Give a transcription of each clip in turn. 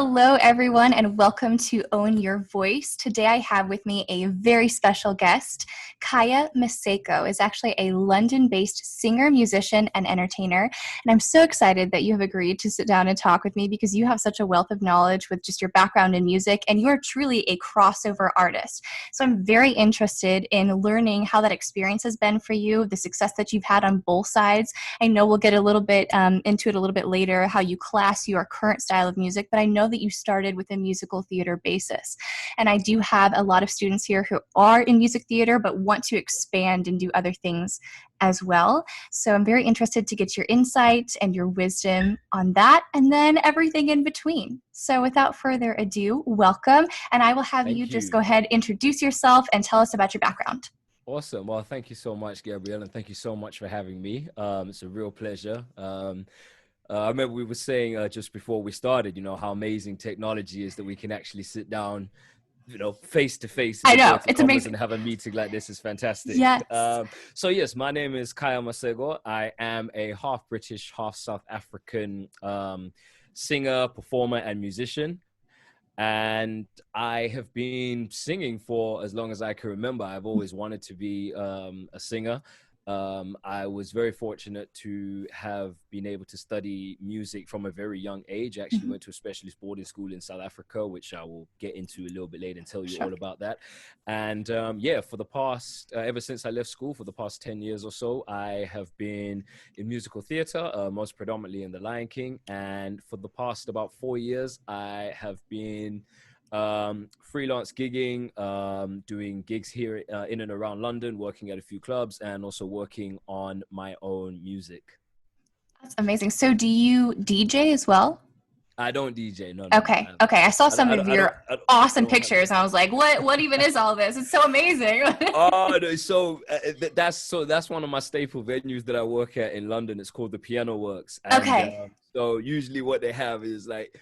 Hello, everyone, and welcome to Own Your Voice. Today I have with me a very special guest. Khaya Mshengoristo is actually a London-based singer, musician, and entertainer. And I'm so excited that you have agreed to sit down and talk with me because you have such a wealth of knowledge with just your background in music, and you are truly a crossover artist. So I'm very interested in learning how that experience has been for you, the success that you've had on both sides. I know we'll get a little bit into it a little bit later, how you class your current style of music, but I know that you started with a musical theater basis. And I do have a lot of students here who are in music theater but want to expand and do other things as well. So I'm very interested to get your insight and your wisdom on that, and then everything in between. So without further ado, welcome, and I will have you just go ahead, introduce yourself, and tell us about your background. Awesome. Well, thank you so much, Gabrielle, and thank you so much for having me. It's a real pleasure. I remember we were saying just before we started, how amazing technology is that we can actually sit down, face to face. I know, it's amazing. And have a meeting like this is fantastic. Yes. So yes, my name is Khaya Mshengoristo. I am a half British, half South African singer, performer, and musician. And I have been singing for as long as I can remember. I've always wanted to be a singer. I was very fortunate to have been able to study music from a very young age. I actually went to a specialist boarding school in South Africa, which I will get into a little bit later and tell you all about that. And for the past, ever since I left school, for the past 10 years or so, I have been in musical theater, most predominantly in The Lion King. And for the past about 4 years, I have been freelance gigging, doing gigs here in and around London, working at a few clubs, and also working on my own music. That's amazing. So do you DJ as well? I don't DJ, no. Okay. I saw some of your awesome pictures, and I was like, "What even is all this? It's so amazing." No, so that's one of my staple venues that I work at in London. It's called the Piano Works. And, so usually what they have is like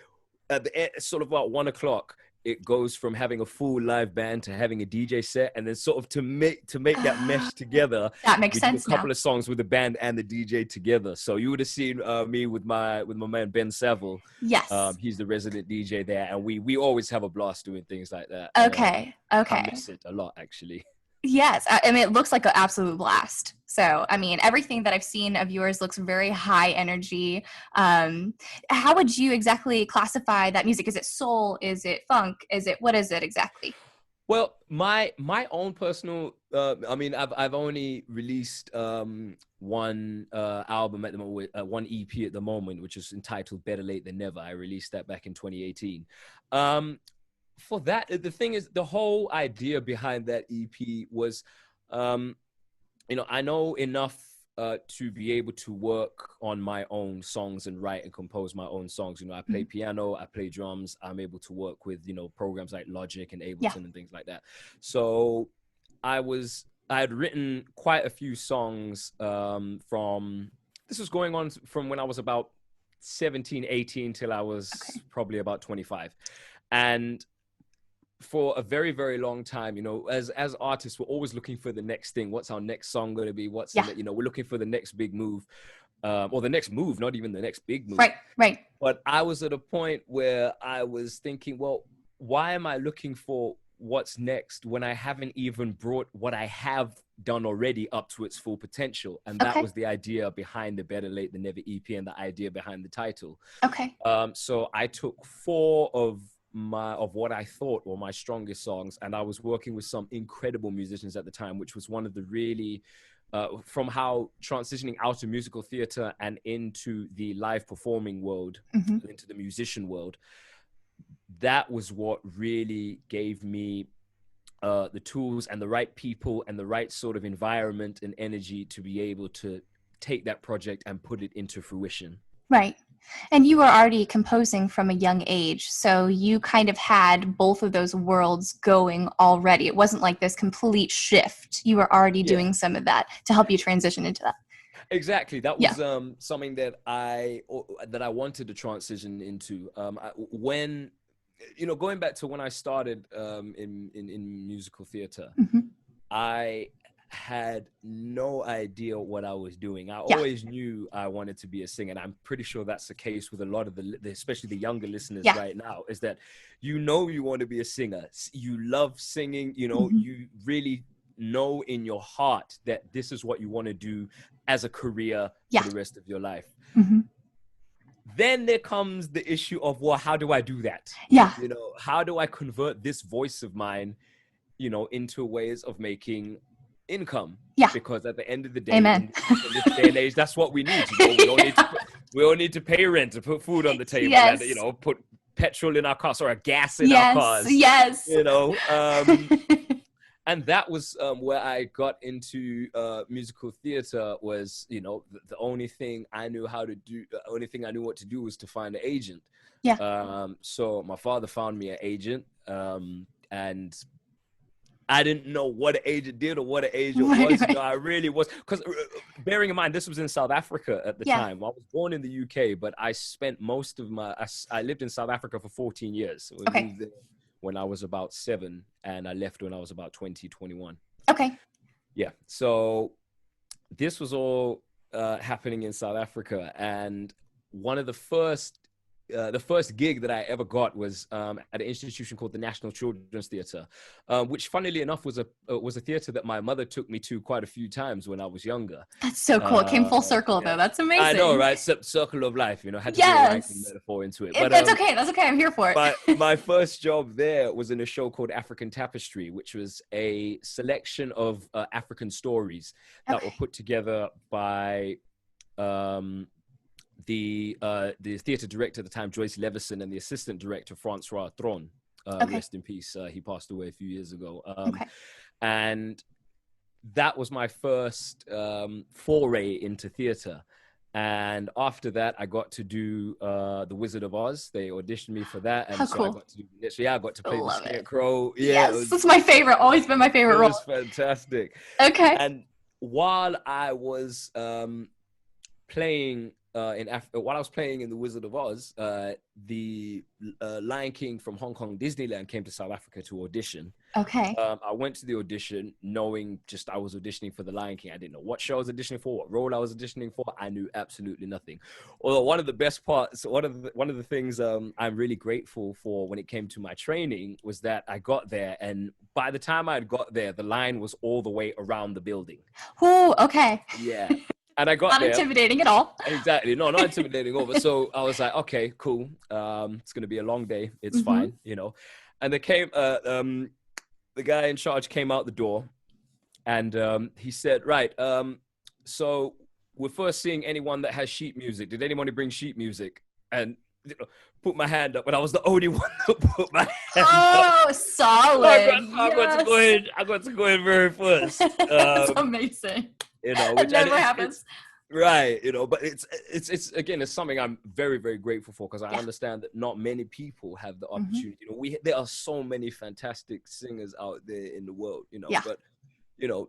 at the end, sort of about 1 o'clock. It goes from having a full live band to having a DJ set, and then sort of to make that mesh together. That makes sense. A couple of songs with the band and the DJ together. So you would have seen me with my man Ben Saville. Yes. He's the resident DJ there, and we always have a blast doing things like that. Okay. I miss it a lot, actually. Yes, I mean, it looks like an absolute blast. So, I mean, everything that I've seen of yours looks very high energy. How would you exactly classify that music? Is it soul? Is it funk? What is it exactly? Well, my own personal, I've only released one album at the moment, one EP at the moment, which is entitled Better Late Than Never. I released that back in 2018. For that, the thing is, the whole idea behind that EP was, I know enough to be able to work on my own songs and write and compose my own songs. I play piano, I play drums. I'm able to work with, programs like Logic and Ableton and things like that. So I had written quite a few songs this was going on from when I was about 17, 18 till I was probably about 25. And for a very, very long time, as artists, we're always looking for the next thing. What's our next song going to be? We're looking for the next big move, or the next move, not even the next big move. Right. But I was at a point where I was thinking, well, why am I looking for what's next when I haven't even brought what I have done already up to its full potential? And that was the idea behind the Better Late Than Never EP and the idea behind the title. Okay. So I took 4 of what I thought were my strongest songs, and I was working with some incredible musicians at the time, which was one of the really from how transitioning out of musical theater and into the live performing world, into the musician world, that was what really gave me the tools and the right people and the right sort of environment and energy to be able to take that project and put it into fruition. Right. And you were already composing from a young age, so you kind of had both of those worlds going already. It wasn't like this complete shift. You were already doing some of that to help you transition into that. Exactly. That was something that I wanted to transition into. When, going back to when I started in musical theater, I had no idea what I was doing. I Yeah. always knew I wanted to be a singer, and I'm pretty sure that's the case with a lot of especially the younger listeners right now, is that you want to be a singer. You love singing, you really know in your heart that this is what you want to do as a career for the rest of your life. Then there comes the issue of, well, how do I do that? Yeah. How do I convert this voice of mine, into ways of making income? Yeah. Because at the end of the day, Amen. in this day and age, that's what we need. We all need to pay rent, to put food on the table, and put petrol in our cars, or gas in our cars. Yes. And that was where I got into musical theater. Was the only thing I knew how to do. The only thing I knew what to do was to find an agent. Yeah. So my father found me an agent, and I didn't know what an agent did or what an agent was. I really was, because bearing in mind, this was in South Africa at the time. I was born in the UK, but I spent most of I lived in South Africa for 14 years. So I moved there when I was about 7, and I left when I was about 20, 21. Okay. Yeah. So this was all happening in South Africa. And one of the first gig that I ever got was at an institution called the National Children's Theatre, which, funnily enough, was a theatre that my mother took me to quite a few times when I was younger. That's so cool. It came full circle, though. That's amazing. I know, right? Circle of life. Had to do a ranking metaphor into it. But that's okay. That's okay. I'm here for it. My first job there was in a show called African Tapestry, which was a selection of African stories that were put together by the theatre director at the time, Joyce Levison, and the assistant director, Francois Tron. Rest in peace. He passed away a few years ago. And that was my first foray into theatre. And after that, I got to do The Wizard of Oz. They auditioned me for that. And cool. I got to play the Scarecrow. Yeah, yes, that's my favorite. Always been my favorite role. It was fantastic. Okay. And while I was playing while I was playing in The Wizard of Oz, the Lion King from Hong Kong Disneyland came to South Africa to audition. Okay. I went to the audition knowing just I was auditioning for the Lion King. I didn't know what show I was auditioning for, what role I was auditioning for. I knew absolutely nothing. Although one of the best parts, one of the things I'm really grateful for when it came to my training was that I got there, and by the time I had got there, the line was all the way around the building. Oh, okay. Yeah. And I got there. Not intimidating at all. Exactly. No, not intimidating over. So I was like, okay, cool. It's going to be a long day. It's fine, And they came, the guy in charge came out the door, and he said, right, so we're first seeing anyone that has sheet music. Did anybody bring sheet music? And put my hand up, and I was the only one that put my hand up. Oh, solid. I got to go in very first. That's amazing. Which never happens. Right, but it's again, it's something I'm very, very grateful for, because I understand that not many people have the opportunity. There are so many fantastic singers out there in the world, but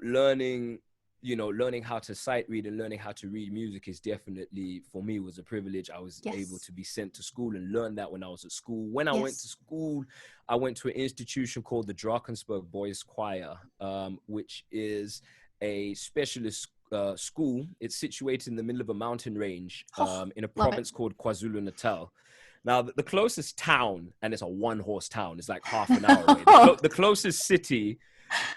learning how to sight read and learning how to read music is definitely, for me, was a privilege. I was able to be sent to school and learn that when I was at school. When I went to school, I went to an institution called the Drakensberg Boys Choir, which is a specialist school. It's situated in the middle of a mountain range in a province called KwaZulu-Natal. Now, the closest town, and it's a one-horse town, is like half an hour away. The closest city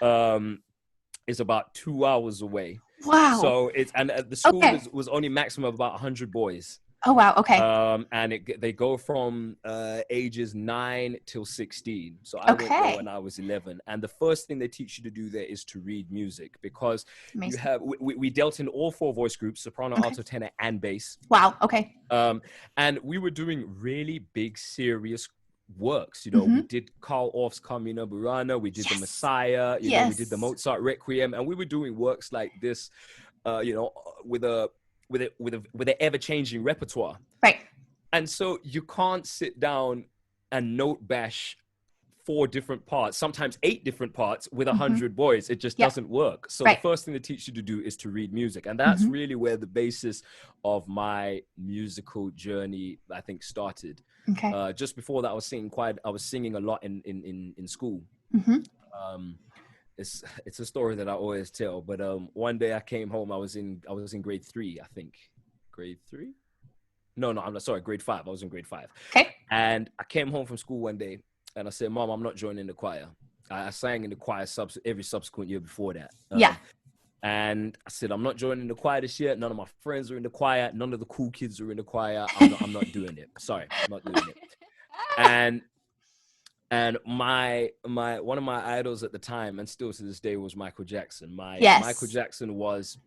is about 2 hours away. Wow. So the school was only maximum of about 100 boys. Oh, wow. Okay. And they go from ages 9 till 16. So I went there when I was 11. And the first thing they teach you to do there is to read music, because we dealt in all 4 voice groups: soprano, alto, tenor, and bass. Wow. Okay. And we were doing really big, serious works. We did Karl Orff's Carmina Burana. We did the Messiah. We did the Mozart Requiem. And we were doing works like this, with an ever-changing repertoire. Right. And so you can't sit down and note bash 4 different parts, sometimes 8 different parts with 100 boys. It just doesn't work. So the first thing they teach you to do is to read music. And that's really where the basis of my musical journey, I think, started. Okay. Just before that, I was singing a lot in school. it's a story that I always tell. But one day I came home. I was in grade 3, I think. Grade 3? No, I'm not, sorry, grade 5. I was in grade 5. Okay. And I came home from school one day and I said, Mom, I'm not joining the choir. I sang in the choir every subsequent year before that. Yeah. And I said, I'm not joining the choir this year. None of my friends are in the choir. None of the cool kids are in the choir. I'm not doing it. Sorry, I'm not doing it. And my one of my idols at the time, and still to this day, was Michael Jackson. Michael Jackson was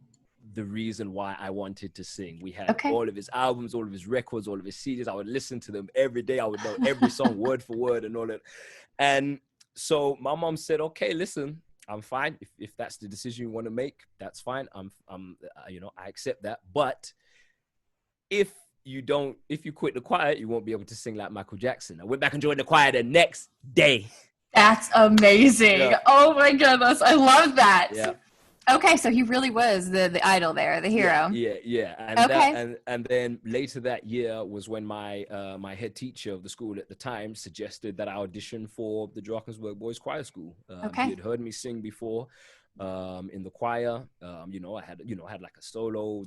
the reason why I wanted to sing. We had all of his albums, all of his records, all of his CDs. I would listen to them every day. I would know every song word for word and all that. And so my mom said, okay, listen, I'm fine. If that's the decision you want to make, that's fine. I accept that. But if you quit the choir, you won't be able to sing like Michael Jackson. I went back and joined the choir the next day. That's amazing. Yeah. Oh my goodness. I love that. Yeah. Okay, so he really was the idol there, the hero. Yeah. And and then later that year was when my my head teacher of the school at the time suggested that I audition for the Drakensberg Boys Choir School. He had heard me sing before in the choir. I had like a solo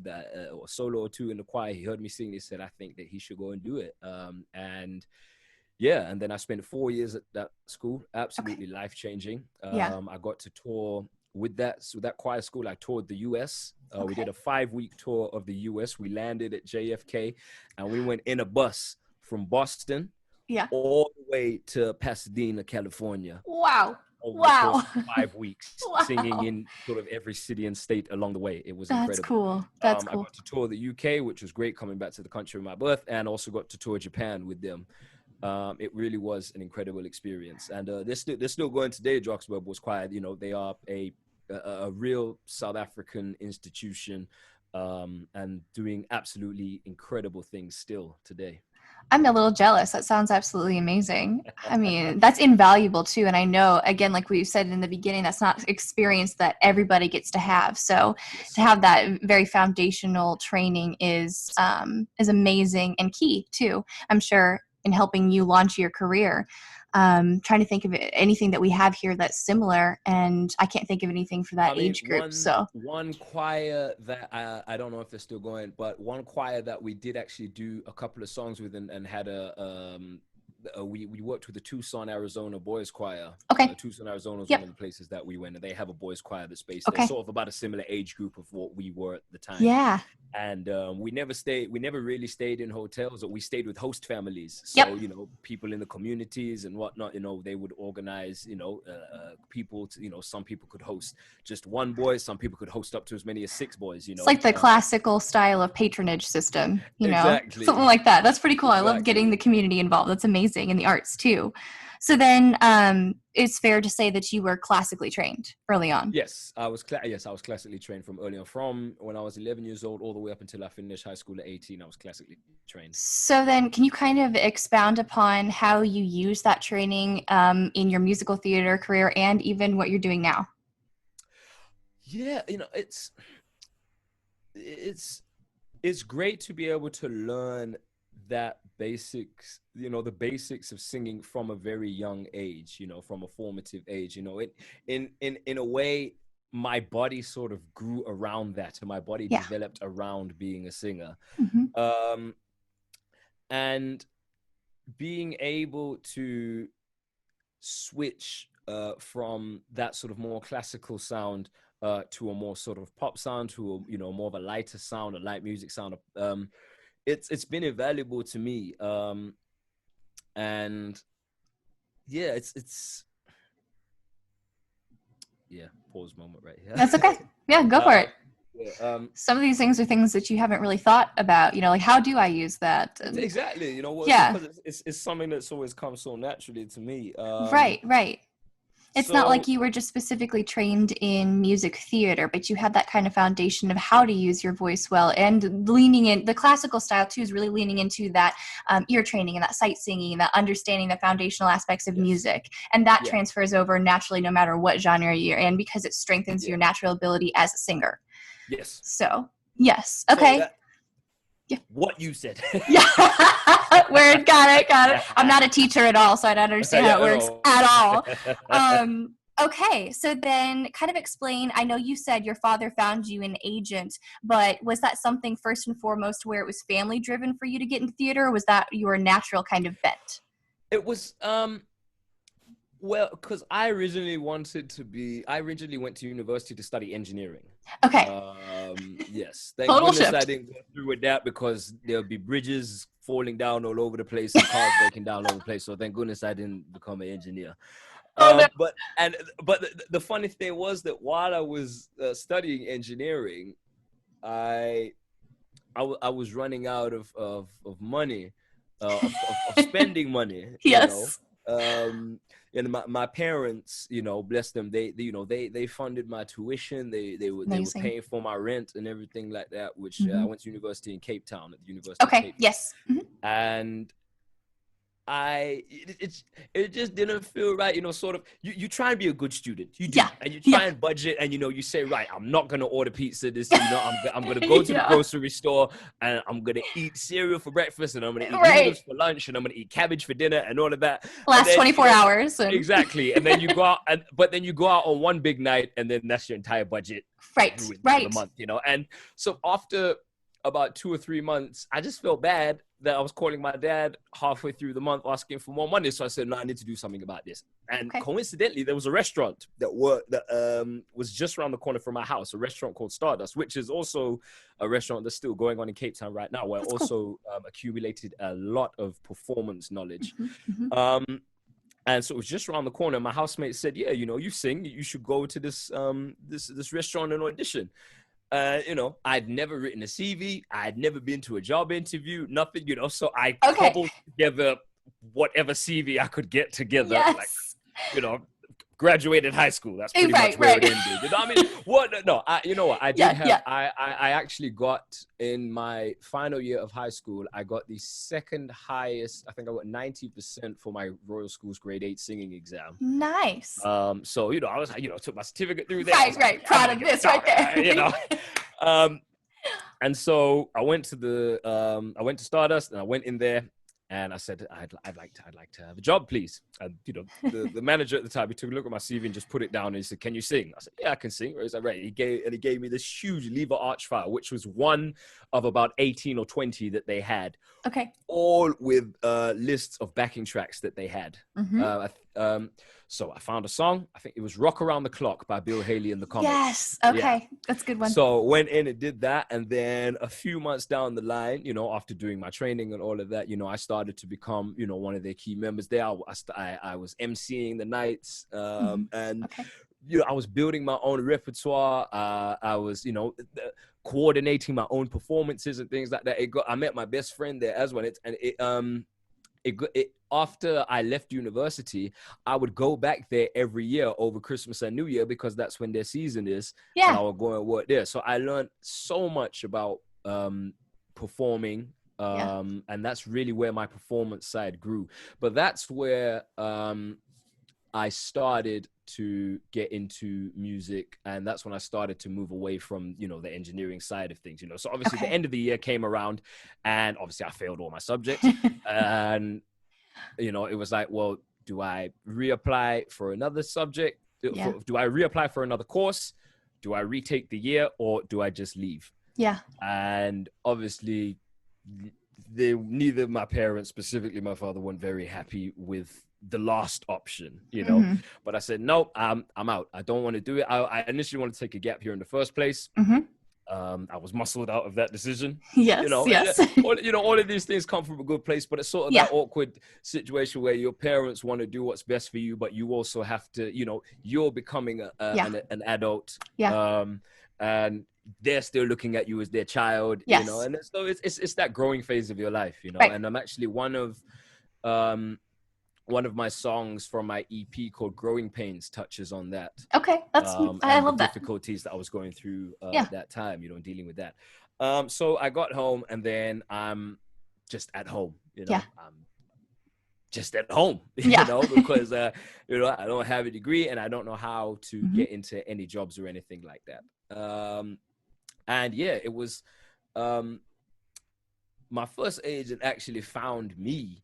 or solo or two in the choir. He heard me sing. He said, I think that he should go and do it. And then I spent 4 years at that school. Absolutely life-changing. I got to tour with that choir school. I toured the US. We did a 5-week tour of the US. We landed at JFK and we went in a bus from Boston all the way to Pasadena, California. Wow. Over the course of 5 weeks, singing in sort of every city and state along the way. It was incredible. That's cool. I got to tour the UK, which was great, coming back to the country of my birth, and also got to tour Japan with them. It really was an incredible experience. And they're still going today. Drakensberg Boys Choir, they are a real South African institution and doing absolutely incredible things still today. I'm a little jealous. That sounds absolutely amazing. I mean, that's invaluable too. And I know, again, like we said in the beginning, that's not experience that everybody gets to have. So to have that very foundational training is amazing and key too, I'm sure, in helping you launch your career. Trying to think of anything that we have here that's similar, and I can't think of anything for that age group. One choir that I don't know if they're still going, but one choir that we did actually do a couple of songs with and had we worked with the Tucson, Arizona Boys Choir. Tucson, Arizona is one of the places that we went, and they have a boys choir that's based there, sort of about a similar age group of what we were at the time. Yeah. And we never really stayed in hotels, or we stayed with host families. So, people in the communities and whatnot, they would organize, people to, some people could host just one boy. Some people could host up to as many as 6 boys, It's like the classical style of patronage system, exactly. Something like that. That's pretty cool. Exactly. I love getting the community involved. That's amazing. In the arts too. So then it's fair to say that you were classically trained early on. Yes, I was classically trained from early on. From when I was 11 years old all the way up until I finished high school at 18, I was classically trained. So then can you kind of expound upon how you use that training in your musical theater career and even what you're doing now? Yeah, it's great to be able to learn that basics, the basics of singing from a very young age, from a formative age, in a way, my body sort of grew around that, and my body developed around being a singer. Mm-hmm. And being able to switch from that sort of more classical sound to a more sort of pop sound, to a, more of a lighter sound, a light music sound, it's been invaluable to me. And yeah, it's pause moment right here. That's okay. Yeah, go for it. Yeah, some of these things are things that you haven't really thought about, like how do I use that? And, exactly. Because it's something that's always come so naturally to me. Right. It's not like you were just specifically trained in music theater, but you had that kind of foundation of how to use your voice well, and leaning in the classical style too is really leaning into that ear training and that sight singing and that understanding the foundational aspects of music. And that transfers over naturally no matter what genre you're in, because it strengthens your natural ability as a singer. Yes. So, yes. Okay. What you said. Yeah. Word. Got it. I'm not a teacher at all, so I don't understand how it works at all. Okay, so then kind of explain, I know you said your father found you an agent, but was that something first and foremost where it was family driven for you to get into theater, or was that your natural kind of bent? It was well, because I originally went to university to study engineering. Okay, Yes, thank total goodness I shift. didn't go through with that, because there'll be bridges falling down all over the place and cars breaking down all over the place. So thank goodness I didn't become an engineer. Oh no. But the funny thing was that while I was studying engineering, I I was running out of money, of spending money, Yes. and my parents, bless them, they funded my tuition. They were Amazing. paying for my rent and everything like that, which I Hmm. went to university in Cape Town, at the University of Okay, Cape Town. yes. Hmm. And it just didn't feel right, sort of. You try and be a good student, you do, Yeah, and you yeah. try and budget, and you say, right, I'm not gonna order pizza this, I'm gonna go to the Yeah, grocery store, and I'm gonna eat cereal for breakfast, and I'm gonna eat right. noodles for lunch, and I'm gonna eat cabbage for dinner, and all of that. And Last then 24 hours and exactly, and then you go out, but then you go out on one big night, and then that's your entire budget right, ruined for the right. month. And so after about 2 or 3 months, I just felt bad that I was calling my dad halfway through the month asking for more money. So I said, no, I need to do something about this. And Okay. coincidentally, there was a restaurant that was just around the corner from my house, a restaurant called Stardust, which is also a restaurant that's still going on in Cape Town right now, where I That's cool. also accumulated a lot of performance knowledge. Hmm. Hmm. Um, and so it was just around the corner. My housemate said, yeah, you sing, you should go to this restaurant and audition. I'd never written a CV. I had never been to a job interview, nothing, so I Okay. cobbled together whatever CV I could get together, like, Yes. you know, graduated high school. That's pretty Right, much where right. it ended. I mean, what? No, you know what? I did Yeah, have, yeah. I actually got, in my final year of high school, I got the second highest. I think I got 90% for my Royal School's grade 8 singing exam. Nice. So, I was, took my certificate through there. I Right, was like, right. yeah, I'm Proud gonna of get a this right job, there. Um, and so I went to Stardust, and I went in there, and I said, I'd like to have a job, please. And the manager at the time, he took a look at my CV and just put it down, and he said, can you sing? I said, yeah, I can sing. He's like, right. He gave me this huge lever arch file, which was one of about 18 or 20 that they had, Okay. all with lists of backing tracks that they had. Hmm. So I found a song. I think it was "Rock Around the Clock" by Bill Haley and the Comets. Yes. Yeah. Okay. That's a good one. So went in and did that, and then a few months down the line, after doing my training and all of that, I started to become, one of their key members there. I was emceeing the nights, Hmm. and Okay. I was building my own repertoire. I was, coordinating my own performances and things like that. I met my best friend there as well. After I left university, I would go back there every year over Christmas and New Year, because that's when their season is, and Yeah. I would go and work there. So I learned so much about performing, Yeah. and that's really where my performance side grew. But that's where I started to get into music, and that's when I started to move away from the engineering side of things. So obviously the Okay. end of the year came around, and obviously I failed all my subjects, and it was like, well, do I reapply for another subject? Yeah. Do I reapply for another course? Do I retake the year, or do I just leave? Yeah. And obviously neither my parents, specifically my father, weren't very happy with the last option, Hmm. but I said, no, I'm out. I don't want to do it. I initially wanted to take a gap here in the first place. Hmm. I was muscled out of that decision. Yes. Yes. All of these things come from a good place, but it's sort of Yeah. that awkward situation where your parents want to do what's best for you, but you also have to, you're becoming Yeah. an adult, Yeah. and they're still looking at you as their child, Yes. and so it's that growing phase of your life, Right. and I'm actually one of my songs from my EP called Growing Pains touches on that, Okay. I and the love that. difficulties that I was going through Yeah. at that time, dealing with that. So I got home, and then I'm just at home, Yeah. I'm just at home, Yeah. because, I don't have a degree, and I don't know how to Hmm. get into any jobs or anything like that. And yeah, it was, my first agent actually found me,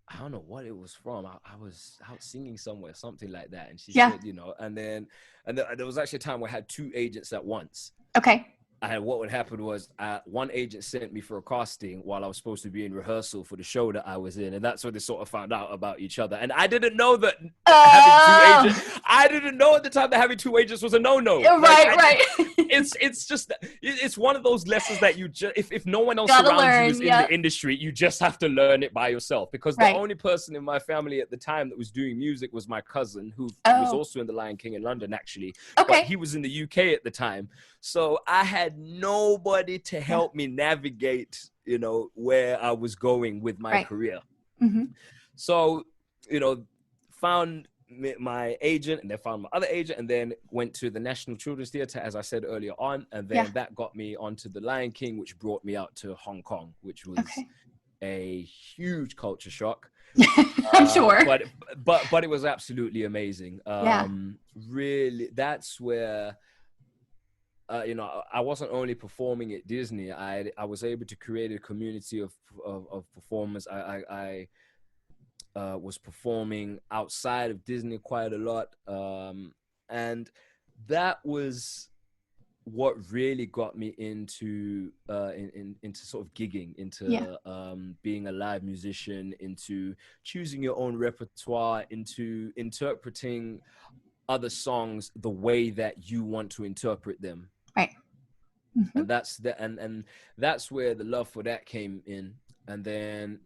I don't know what it was from. I was out singing somewhere, something like that. And she Yeah. said, you know, and there was actually a time where I had two agents at once. Okay. And what would happen was one agent sent me for a casting while I was supposed to be in rehearsal for the show that I was in. And that's when they sort of found out about each other. And I didn't know that having two agents, I didn't know at the time that having two agents was a no-no. Right. It's just, it's one of those lessons that you just, if no one else Gotta surrounds learn, you is in the industry, you just have to learn it by yourself. Because the only person in my family at the time that was doing music was my cousin, who was also in The Lion King in London, actually. Okay. But he was in the UK at the time. So I had nobody to help me navigate, you know, where I was going with my career. Mm-hmm. So, you know, found my agent and then found my other agent and then went to the National Children's Theatre, as I said earlier on. And then that got me onto The Lion King, which brought me out to Hong Kong, which was a huge culture shock. I'm sure. But it was absolutely amazing. Really, that's where... you know, I wasn't only performing at Disney. I was able to create a community of performers. I was performing outside of Disney quite a lot, and that was what really got me into sort of gigging, into being a live musician, into choosing your own repertoire, into interpreting other songs the way that you want to interpret them. Right. Mm-hmm. And that's where the love for that came in. And then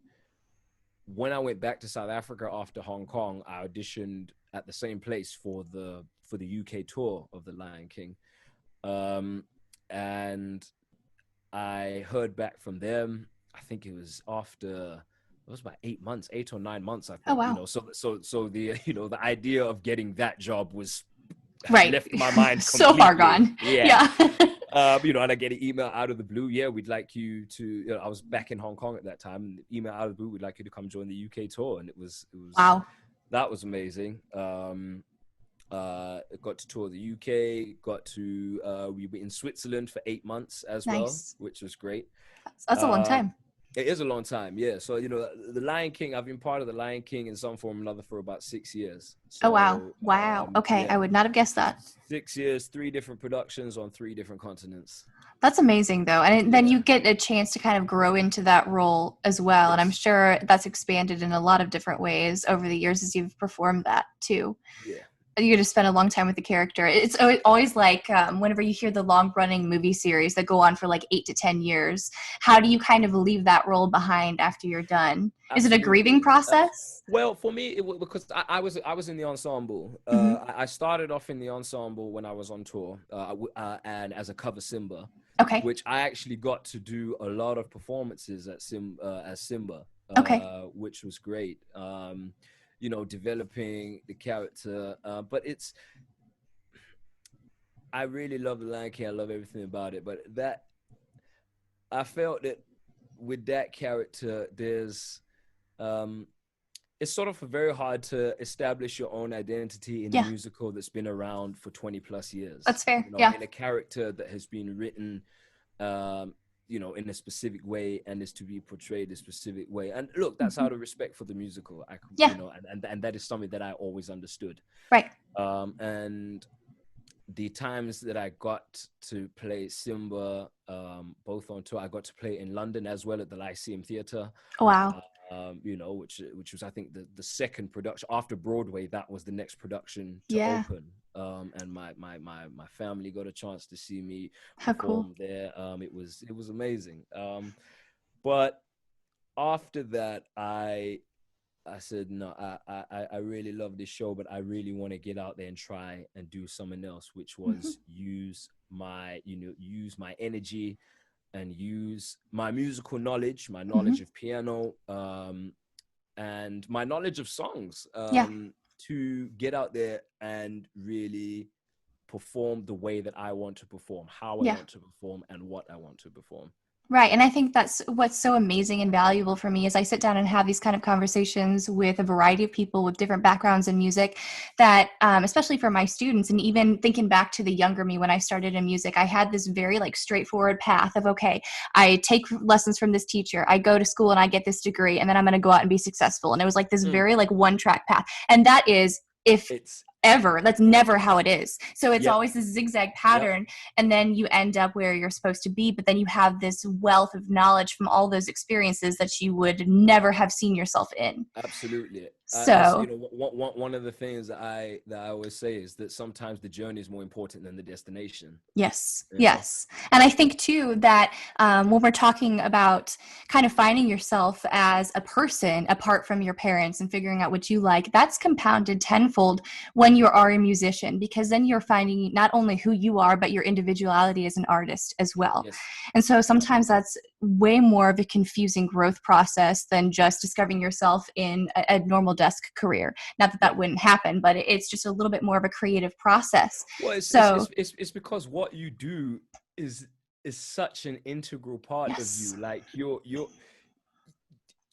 when I went back to South Africa after Hong Kong, I auditioned at the same place for the UK tour of The Lion King. And I heard back from them. I think it was after... It was about 8 or 9 months, I think. Oh, wow. You know, so the, you know, the idea of getting that job was left my mind so far gone. Yeah. You know, and I get an email out of the blue. Yeah, we'd like you to... You know, I was back in Hong Kong at that time. Email out of the blue, we'd like you to come join the UK tour, and it was wow. That was amazing. Got to tour the UK. Got to we were in Switzerland for 8 months as well, which was great. That's a long time. It is a long time, yeah. So, you know, The Lion King, I've been part of The Lion King in some form or another for about 6 years. So, wow. Okay, I would not have guessed that. 6 years, 3 different productions on 3 different continents. That's amazing, though. And then you get a chance to kind of grow into that role as well. Yes. And I'm sure that's expanded in a lot of different ways over the years as you've performed that, too. Yeah. You just spend a long time with the character. It's always like whenever you hear the long-running movie series that go on for like 8 to 10 years, how do you kind of leave that role behind after you're done? Absolutely. Is it a grieving process? Well, for me, it was because I was in the ensemble. I started off in the ensemble when I was on tour, and as a cover Simba. Okay. Which I actually got to do a lot of performances as Simba. Which was great. You know, developing the character, but I really love The Lion King. I love everything about it, but I felt that with that character, there's, it's sort of very hard to establish your own identity in a musical that's been around for 20 plus years. That's fair. You know, in a character that has been written, you know, in a specific way and is to be portrayed a specific way. And look, that's out of respect for the musical. You know, and that is something that I always understood. Right. And the times that I got to play Simba, both on tour, I got to play in London as well at the Lyceum Theatre. Oh, wow. You know, which was, I think, the second production after Broadway. That was the next production to open. And my family got a chance to see me perform there. It was amazing. But after that, I said, no, I really love this show, but I really want to get out there and try and do something else, which was use my energy and use my musical knowledge, my knowledge of piano, and my knowledge of songs, to get out there and really perform the way that I want to perform, how I want to perform, and what I want to perform. Right. And I think that's what's so amazing and valuable for me is I sit down and have these kind of conversations with a variety of people with different backgrounds in music that, especially for my students, and even thinking back to the younger me when I started in music, I had this very like straightforward path of, okay, I take lessons from this teacher, I go to school and I get this degree, and then I'm going to go out and be successful. And it was like this very like one track path. And that is, if It's ever, that's never how it is. So it's Yep. always this zigzag Yep. pattern, and then you end up where you're supposed to be, but then you have this wealth of knowledge from all those experiences that you would never have seen yourself in. Absolutely. As you So know, one of the things that I always say is that sometimes the journey is more important than the destination. yes, You know. yes. And I think too that when we're talking about kind of finding yourself as a person apart from your parents and figuring out what you like, that's compounded tenfold when you are a musician, because then you're finding not only who you are, but your individuality as an artist as well. Yes. And so sometimes that's way more of a confusing growth process than just discovering yourself in a normal desk career. Not that Yeah. that wouldn't happen, but it's just a little bit more of a creative process. Well, So it's because what you do is such an integral part of yes. you. Like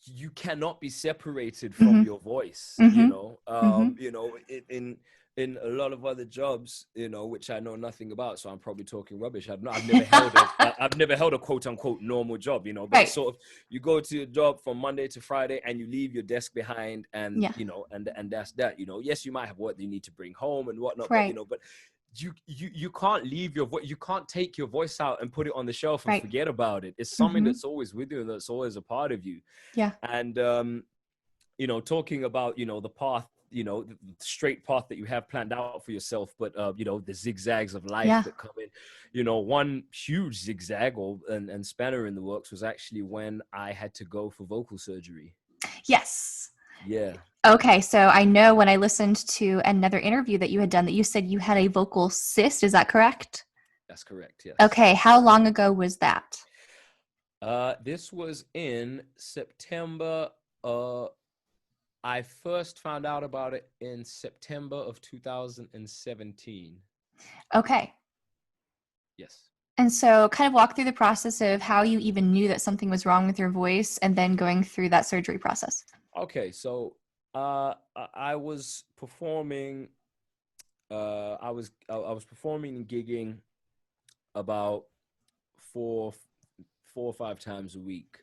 you cannot be separated from Mm-hmm. your voice. Mm-hmm. Mm-hmm. In a lot of other jobs, which I know nothing about, so I'm probably talking rubbish. I've never held a quote unquote normal job, but it's Right. sort of, you go to your job from Monday to Friday and you leave your desk behind, and Yeah. and that's that. Yes, you might have work that you need to bring home and whatnot, but Right. but you can't leave your voice. You can't take your voice out and put it on the shelf and Right. forget about it. It's something Mm-hmm. that's always with you and that's always a part of you. Yeah. And talking about the path, the straight path that you have planned out for yourself, but the zigzags of life Yeah. that come in. One huge zigzag and spanner in the works was actually when I had to go for vocal surgery. Yes. Yeah. Okay, so I know when I listened to another interview that you had done that you said you had a vocal cyst. Is that correct? That's correct. Yes. Okay, how long ago was that? This was in September. I first found out about it in September of 2017. Okay. Yes. And so kind of walk through the process of how you even knew that something was wrong with your voice and then going through that surgery process. Okay, so I was performing. I was performing and gigging about four or five times a week.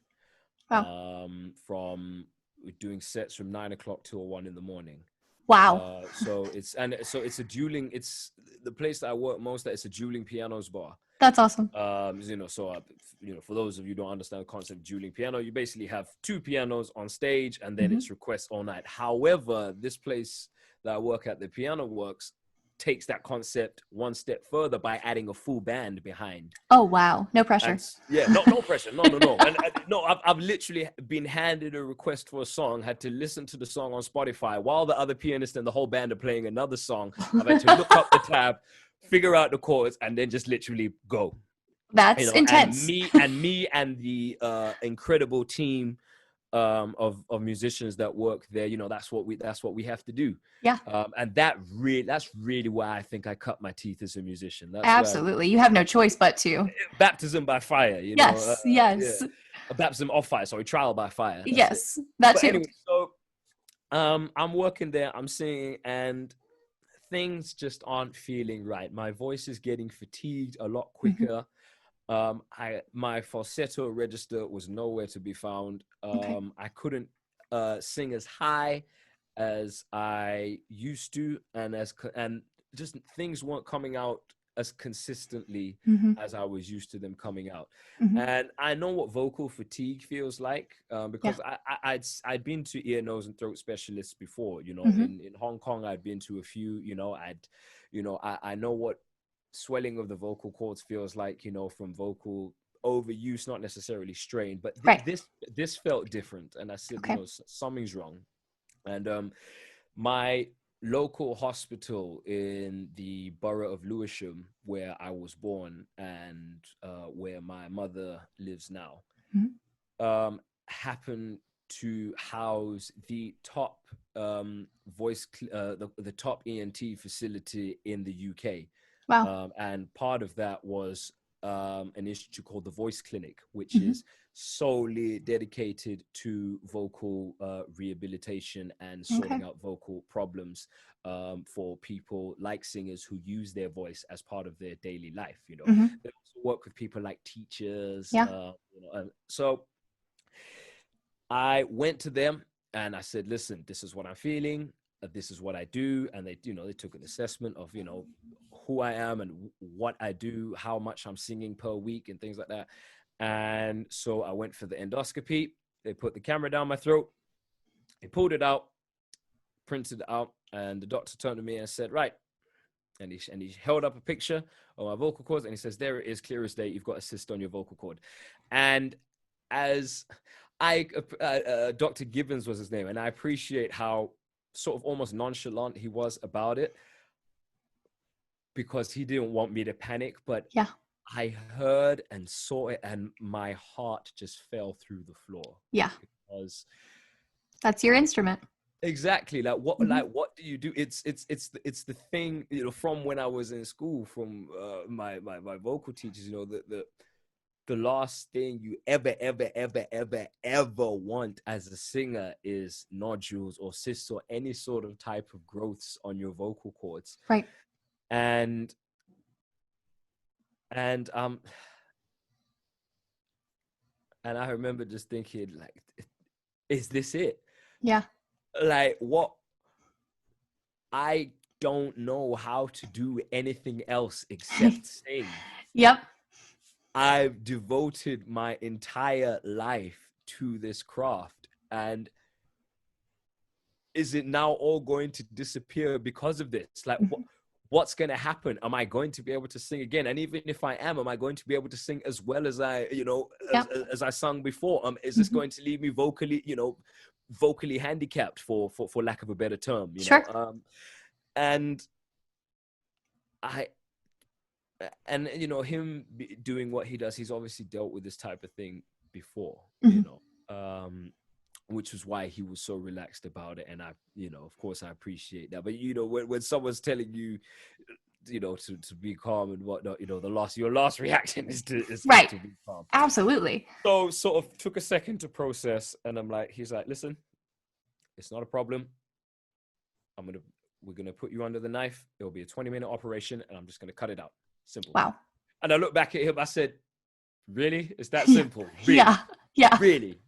Wow. From doing sets from 9 o'clock till 1 in the morning. Wow. So it's a dueling. It's the place that I work most at. It's a dueling pianos bar. That's awesome. For those of you who don't understand the concept of dueling piano, you basically have two pianos on stage and then Mm-hmm. it's requests all night. However, this place that I work at, the Piano Works, takes that concept one step further by adding a full band behind. Oh, wow. No pressure. And yeah, no pressure. No. And no, I've literally been handed a request for a song, had to listen to the song on Spotify while the other pianist and the whole band are playing another song. I've had to look up the tab, figure out the chords, and then just literally go. That's intense. And the incredible team of musicians that work there, that's what we have to do. Yeah. And that's really why I think I cut my teeth as a musician. That's where Absolutely. You have no choice but to. baptism by fire, Yes. yeah, Yes. a baptism of fire, sorry, trial by fire. That's it. Yes. That But too. anyway, so I'm working there, I'm singing, and things just aren't feeling right. My voice is getting fatigued a lot quicker. My falsetto register was nowhere to be found. Okay. I couldn't sing as high as I used to, and just things weren't coming out as consistently Mm-hmm. as I was used to them coming out. Mm-hmm. And I know what vocal fatigue feels like, Yeah. because I'd been to ear, nose, and throat specialists before. Mm-hmm. In Hong Kong, I'd been to a few. I know what swelling of the vocal cords feels like, from vocal overuse, not necessarily strain, but Right. this felt different. And I said, Okay. something's wrong. And my local hospital in the borough of Lewisham, where I was born and where my mother lives now, Mm-hmm. happened to house the top the top ENT facility in the UK. Wow. And part of that was an institute called the Voice Clinic, which is solely dedicated to vocal rehabilitation and sorting out vocal problems for people like singers who use their voice as part of their daily life. You know, they also work with people like teachers. So I went to them and I said, listen, this is what I'm feeling. This is what I do. And they, you know, they took an assessment of, you know, who I am and what I do, how much I'm singing per week and things like that. And so I went for the endoscopy. They put the camera down my throat. They pulled it out, printed it out. And the doctor turned to me and said, right. And he held up a picture of my vocal cords and he says, there it is, clear as day. You've got a cyst on your vocal cord. And as Dr. Gibbons was his name. And I appreciate how sort of almost nonchalant he was about it, because he didn't want me to panic, but I heard and saw it and my heart just fell through the floor. Yeah. Because that's your instrument. Exactly. Like what do you do? It's the thing, you know, from when I was in school, from my vocal teachers, you know, the last thing you ever want as a singer is nodules or cysts or any sort of type of growths on your vocal cords. Right. And I remember just thinking, like, is this it? Yeah. Like, what? I don't know how to do anything else except sing. Yep. I've devoted my entire life to this craft, and is it now all going to disappear because of this? Like, what's going to happen? Am I going to be able to sing again? And even if I am I going to be able to sing as well as I, you know, as I sung before? Is this going to leave me vocally, you know, vocally handicapped, for lack of a better term, you know? And you know, him doing what he does, he's obviously dealt with this type of thing before, you know, which was why he was so relaxed about it. And I, you know, of course I appreciate that. But, you know, when someone's telling you, you know, to be calm and whatnot, you know, your last reaction is to be calm. Absolutely. So sort of took a second to process, and he's like, listen, it's not a problem. We're going to put you under the knife. It'll be a 20-minute operation, and I'm just going to cut it out. Simple. Wow. And I looked back at him. I said, really? It's that simple? Really? Yeah. Really?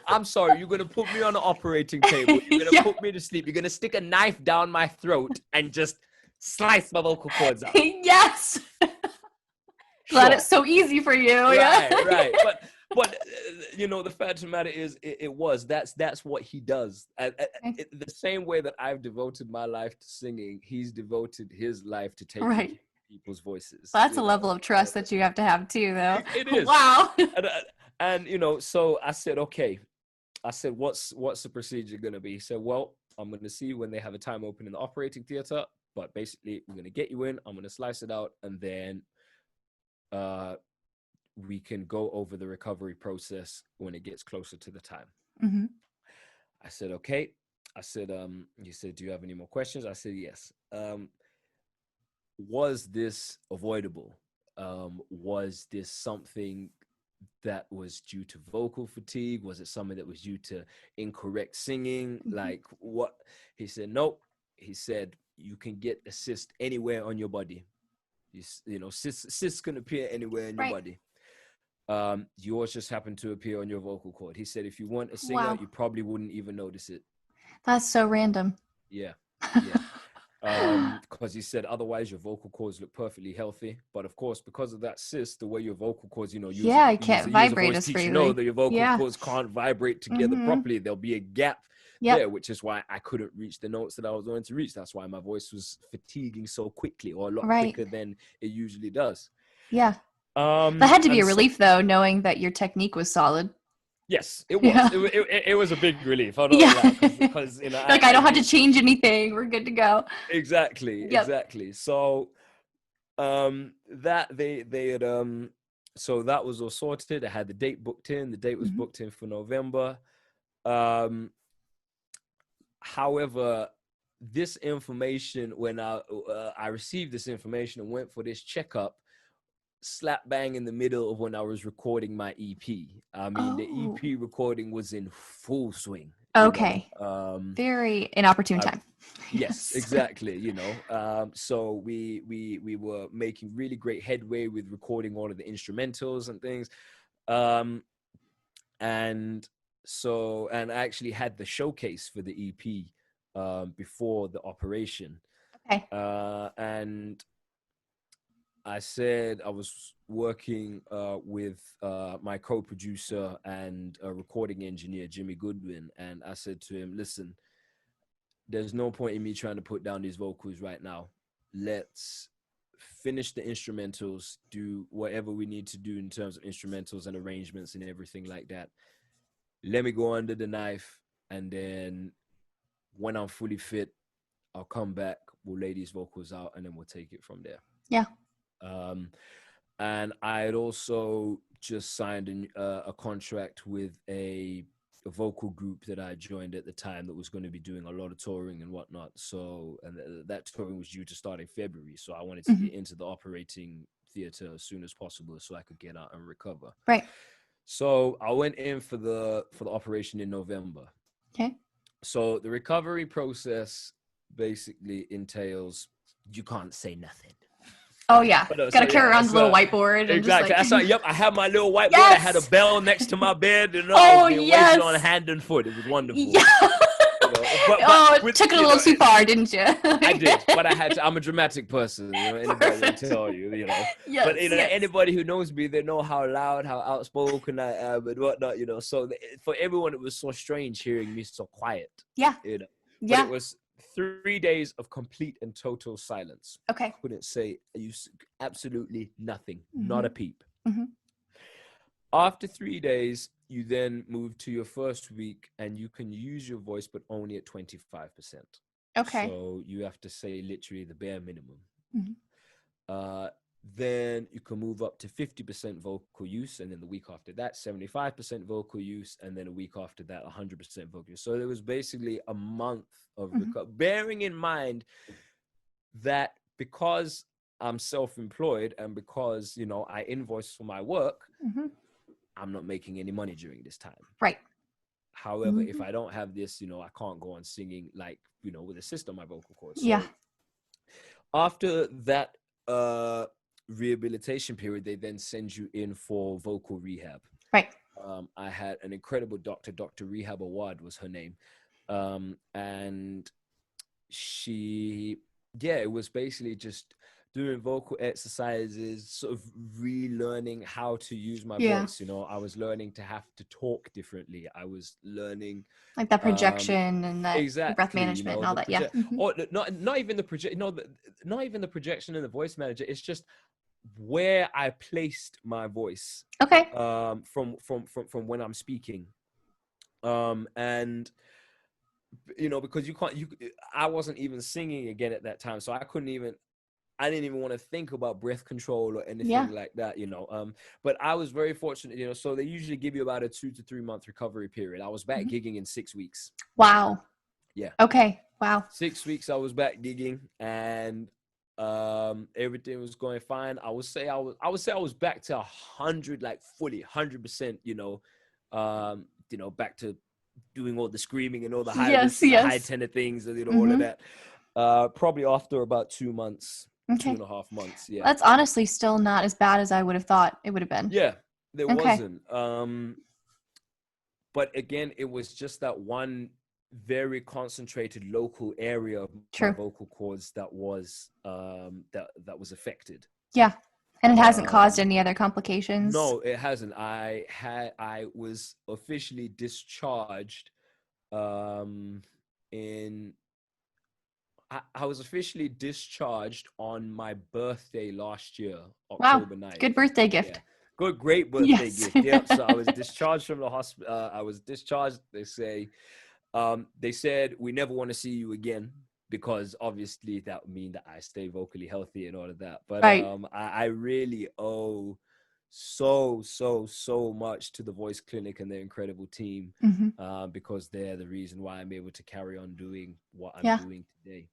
I'm sorry. You're going to put me on the operating table. You're going to put me to sleep. You're going to stick a knife down my throat and just slice my vocal cords out. Yes. Glad it's so easy for you. Right. But you know, the fact of the matter is, that's what he does. The same way that I've devoted my life to singing, he's devoted his life to taking people's voices. Well, that's a level of trust that you have to have too, though. It is. Wow. And you know, so I said, okay. I said, what's the procedure going to be? He said, well, I'm going to see when they have a time open in the operating theater. But basically, we're going to get you in. I'm going to slice it out, and then we can go over the recovery process when it gets closer to the time. I said, okay. I said, he said, do you have any more questions? I said, yes. Was this avoidable? Was this something that was due to vocal fatigue? Was it something that was due to incorrect singing? Like, what? He said, nope. He said, you can get a cyst anywhere on your body. You know, cysts can appear anywhere in your body. Yours just happened to appear on your vocal cord. He said, if you weren't a singer, you probably wouldn't even notice it. That's so random. Yeah. Because he said, otherwise your vocal cords look perfectly healthy. But of course, because of that cyst, the way your vocal cords, you know, it can't vibrate as freely. You know that your vocal cords can't vibrate together properly. There'll be a gap there, which is why I couldn't reach the notes that I was going to reach. That's why my voice was fatiguing so quickly, or a lot quicker than it usually does. Yeah. That had to be a relief, though, knowing that your technique was solid. Yes, it was. It was a big relief. I don't know, because you know, like I don't have to change anything. We're good to go. Exactly. So, that they had so that was all sorted. I had the date booked in. The date was booked in for November. However, this information, when I received this information and went for this checkup, slap bang in the middle of when I was recording my EP. I mean, the Oh, EP recording was in full swing, okay. Very inopportune I, time. yes, Yes. exactly. So we were making really great headway with recording all of the instrumentals and things. Um, and and I actually had the showcase for the EP before the operation. Okay. And I said I was working with my co-producer and recording engineer, Jimmy Goodwin. And I said to him, listen, there's no point in me trying to put down these vocals right now. Let's finish the instrumentals, do whatever we need to do in terms of instrumentals and arrangements and everything like that. Let me go under the knife. And then when I'm fully fit, I'll come back, we'll lay these vocals out, and then we'll take it from there. Yeah. And I had also just signed a contract with a vocal group that I joined at the time that was going to be doing a lot of touring and whatnot. So, and that touring was due to start in February. So I wanted to get into the operating theater as soon as possible so I could get out and recover. Right. So I went in for the operation in November. Okay. So the recovery process basically entails you can't say nothing. Oh yeah, gotta carry around the little whiteboard and exactly. just like. Yep, I had my little whiteboard. Yes! I had a bell next to my bed, and Oh, I was being yes! waited on hand and foot. It was wonderful. Yeah. Took it a little too far, didn't you? I did, but I had to. I'm a dramatic person. Anybody will tell you. Yes, but anybody who knows me, they know how loud, how outspoken I am, and whatnot. So for everyone, it was so strange hearing me so quiet. Yeah. But yeah. it was 3 days of complete and total silence. Okay. I couldn't say absolutely nothing, not a peep. After 3 days, you then move to your first week, and you can use your voice, but only at 25%. Okay. So you have to say literally the bare minimum. Then you can move up to 50% vocal use, and then the week after that, 75% vocal use, and then a week after that, 100% vocal use. So there was basically a month of bearing in mind that because I'm self-employed and because, I invoice for my work, I'm not making any money during this time. Right. However, if I don't have this, I can't go on singing like, with a cyst on my vocal cords. So yeah. After that rehabilitation period, they then send you in for vocal rehab. Right. I had an incredible doctor, Dr. Rehab Award was her name. And she, it was basically just doing vocal exercises, sort of relearning how to use my voice. I was learning to have to talk differently. I was learning like that projection and that breath management and all that. Or not even the project. Not even the projection and the voice manager. It's just where I placed my voice. Okay. From when I'm speaking. And because I wasn't even singing again at that time, so I didn't even want to think about breath control or anything like that, but I was very fortunate, so they usually give you about a 2 to 3 month recovery period. I was back gigging in 6 weeks. Wow. Yeah. Okay. Wow. 6 weeks I was back gigging, and everything was going fine. I would say I was back to 100, like fully 100%, back to doing all the screaming and all the high high tenor things and all of that. Probably after about 2 months. Okay. 2.5 months. Yeah. That's honestly still not as bad as I would have thought it would have been. Yeah, there wasn't. But again, it was just that one very concentrated local area of my vocal cords that was affected. Yeah. And it hasn't caused any other complications? No, it hasn't. I was officially discharged I was officially discharged on my birthday last year, October 9th. Good birthday gift. Yeah. Great birthday gift. Yep. So I was discharged from the hospital. I was discharged. They said, we never want to see you again, because obviously that would mean that I stay vocally healthy and all of that. But I really owe so much to the Voice Clinic and their incredible team, because they're the reason why I'm able to carry on doing what I'm doing today.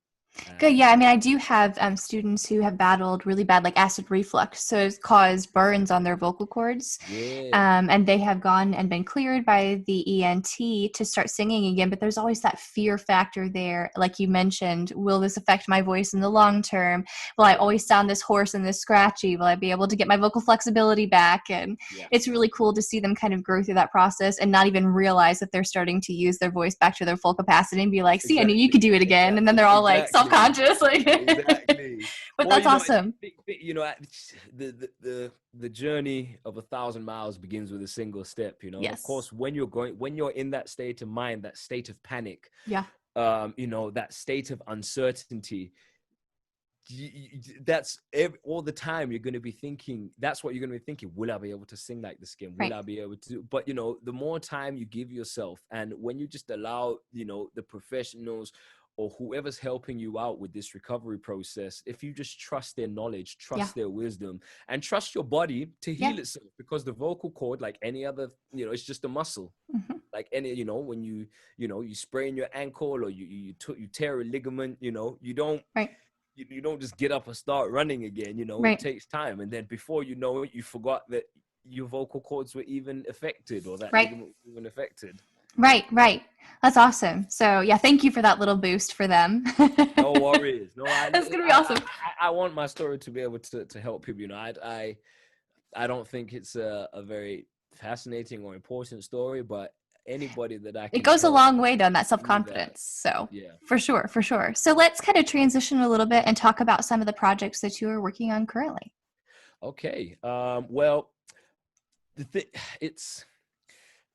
Good. And Yeah. I mean, I do have students who have battled really bad, like acid reflux. So it's caused burns on their vocal cords. yeah, And they have gone and been cleared by the ENT to start singing again. But there's always that fear factor there. Like you mentioned, will this affect my voice in the long term? Will I yeah, always sound this hoarse and this scratchy? Will I be able to get my vocal flexibility back? And yeah, it's really cool to see them kind of grow through that process and not even realize that they're starting to use their voice back to their full capacity and be like, see, I knew you exactly, could do it again. And then they're all like exactly. self-conscious, like, Exactly. but Well, that's you know, awesome. you know, the journey of 1,000 miles begins with a single step. You know, and of Yes. course, when you're in that state of mind, that state of panic, Yeah. you know, that state of uncertainty, all the time you're going to be thinking. That's what you're going to be thinking. Will I be able to sing like this again? Will Right. I be able to? But you know, the more time you give yourself, and when you just allow, you know, the professionals or whoever's helping you out with this recovery process, if you just trust their knowledge, Yeah. trust their wisdom, and trust your body to Yeah. heal itself, because the vocal cord, like any other, you know, it's just a muscle. Hmm. Like any, you know, when you know, you sprain your ankle, or you tear a ligament, you know, Right. you don't just get up and start running again. You know, it Right. takes time, and then before you know it, you forgot that your vocal cords were even affected, or that Right. ligament was even affected. Right. Right. That's awesome. So yeah, thank you for that little boost for them. No worries. No, That's gonna be awesome. I want my story to be able to help people. You know, I don't think it's a very fascinating or important story, but anybody that I It can goes a help long way though, in that through that, self-confidence. So yeah. for sure, for sure. So let's kind of transition a little bit and talk about some of the projects that you are working on currently. Okay. Well, the thing, it's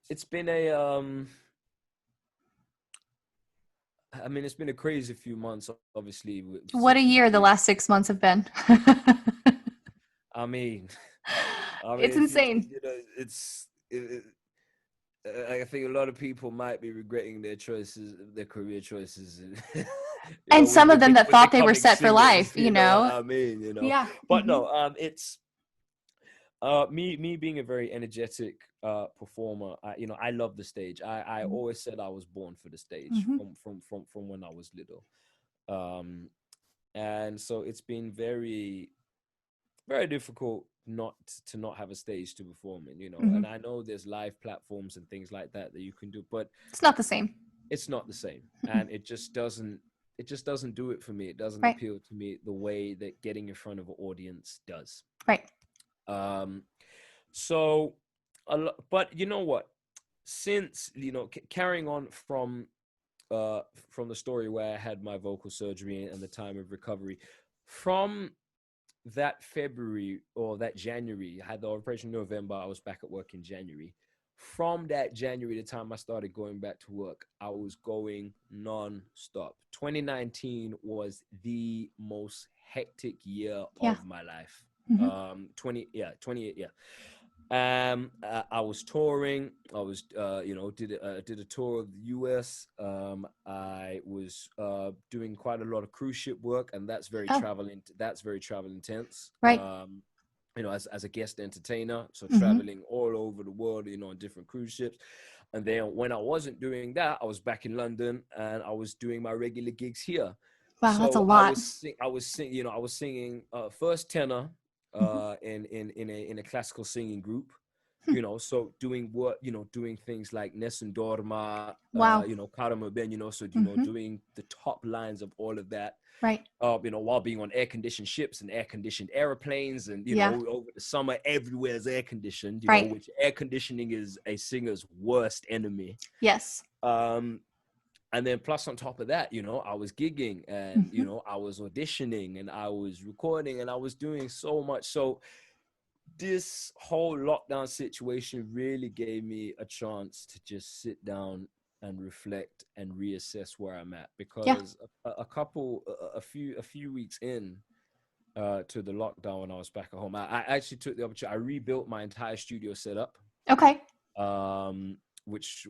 it's been a I mean, it's been a crazy few months, obviously, What a since we year the moved. last 6 months have been. I mean, I mean, It's if you, insane. you know, I think a lot of people might be regretting their choices, their career choices, you know, And some of them that with thought they were becoming set for singers. life, you You know what know? I mean? You know, Yeah. but Hmm. no, it's me being a very energetic performer. You know, I love the stage. I always said I was born for the stage Hmm. from when I was little. Um, and so it's been very difficult not have a stage to perform in, you know. Hmm. And I know there's live platforms and things like that you can do, but It's not the same. it's not the same, and it just doesn't do it for me. It doesn't Right. appeal to me the way that getting in front of an audience does. Right. um so but you know what, since, you know, carrying on from the story where I had my vocal surgery and the time of recovery, from that February or that January, I had the operation in November. I was back at work in January. From that January, the time I started going back to work, I was going non-stop. 2019 was the most hectic year Yeah. of my life. Hmm. 28, yeah. I was touring. I was, you know, did a tour of the US. I was doing quite a lot of cruise ship work, and Oh, that's very travel intense. right. You know, as a guest entertainer, so Hmm. traveling all over the world, you know, on different cruise ships. And then when I wasn't doing that, I was back in London and I was doing my regular gigs here. Wow, that's a So lot. you know, I was singing first tenor Hmm. in a classical singing group, you know, so doing what, you know, doing things like Nessun Dorma, Wow. you know, Karama Ben, you know, so, you know, Hmm. doing the top lines of all of that, Right. you know, while being on air conditioned ships and air conditioned airplanes. And, you Yeah. know, over the summer, everywhere is air conditioned, you know, Right. which air conditioning is a singer's worst enemy. Yes. Um, and then plus on top of that, you know, I was gigging and, you Hmm. know, I was auditioning and I was recording and I was doing so much. So this whole lockdown situation really gave me a chance to just sit down and reflect and reassess where I'm at, Yeah. because a few weeks in to the lockdown, when I was back at home, I actually took the opportunity. I rebuilt my entire studio setup, Okay. um, which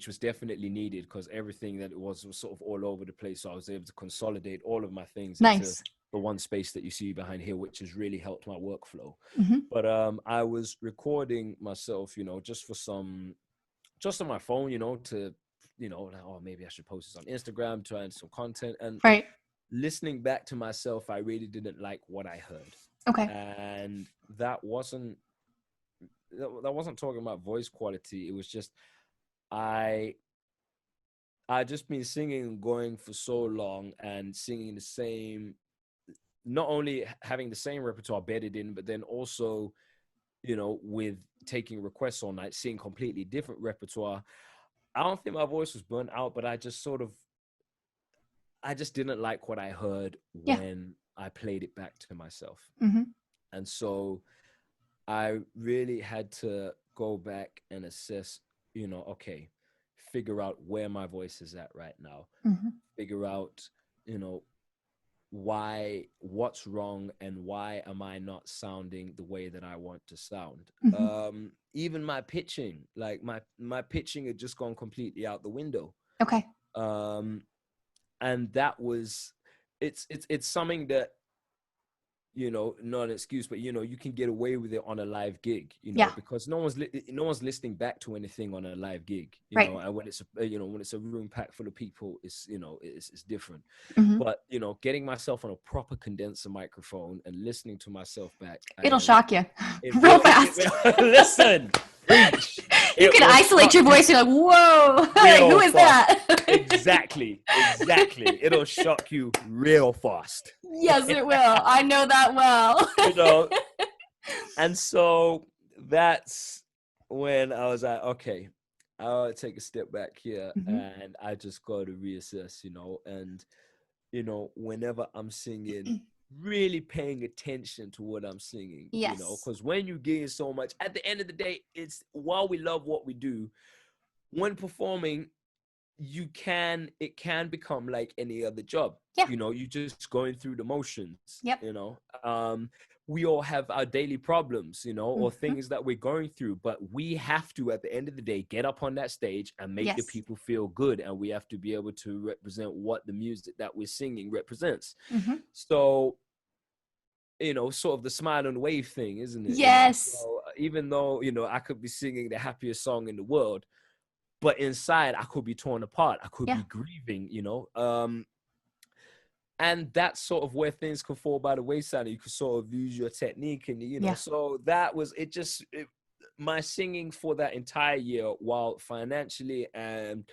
was definitely needed, because everything that it was sort of all over the place. So I was able to consolidate all of my things into Nice. the one space that you see behind here, which has really helped my workflow. Hmm. But I was recording myself, you know, just on my phone, you know, to, you know, oh, maybe I should post this on Instagram, trying some content. And Right. listening back to myself, I really didn't like what I heard. Okay. And that wasn't talking about voice quality. It was just I just been singing and going for so long and singing the same, not only having the same repertoire bedded in, but then also, with taking requests all night, seeing completely different repertoire. I don't think my voice was burnt out, but I just didn't like what I heard Yeah. when I played it back to myself. Mm-hmm. And so I really had to go back and assess, okay, figure out where my voice is at right now, Mm-hmm. figure out, what's wrong and why am I not sounding the way that I want to sound. Mm-hmm. Even my pitching, like my pitching had just gone completely out the window. Okay. And that was, it's something that, not an excuse, but you can get away with it on a live gig, Yeah. because no one's listening back to anything on a live gig, Right. and when it's when it's a room packed full of people, it's it's different. Mm-hmm. But getting myself on a proper condenser microphone and listening to myself back, It'll and shock you it real will, fast. listen, preach. You can isolate your voice. You're like, whoa, like, who is fast. that? Exactly. It'll shock you real fast. Yes, it will. I know that well. And so that's when I was like, okay, I'll take a step back here, Mm-hmm. and I just got to reassess, and whenever I'm singing, really paying attention to what I'm singing, Yes. because when you gain so much, at the end of the day, it's, while we love what we do, when performing, it can become like any other job. Yeah. You just going through the motions. Yep. We all have our daily problems, or Mm-hmm. things that we're going through, but we have to, at the end of the day, get up on that stage and make the Yes. people feel good, and we have to be able to represent what the music that we're singing represents. Mm-hmm. So sort of the smile and wave thing, isn't it? Yes. So even though I could be singing the happiest song in the world, but inside I could be torn apart, I could be grieving, and that's sort of where things can fall by the wayside, and you can sort of lose your technique, and so that was it. My singing for that entire year, while financially and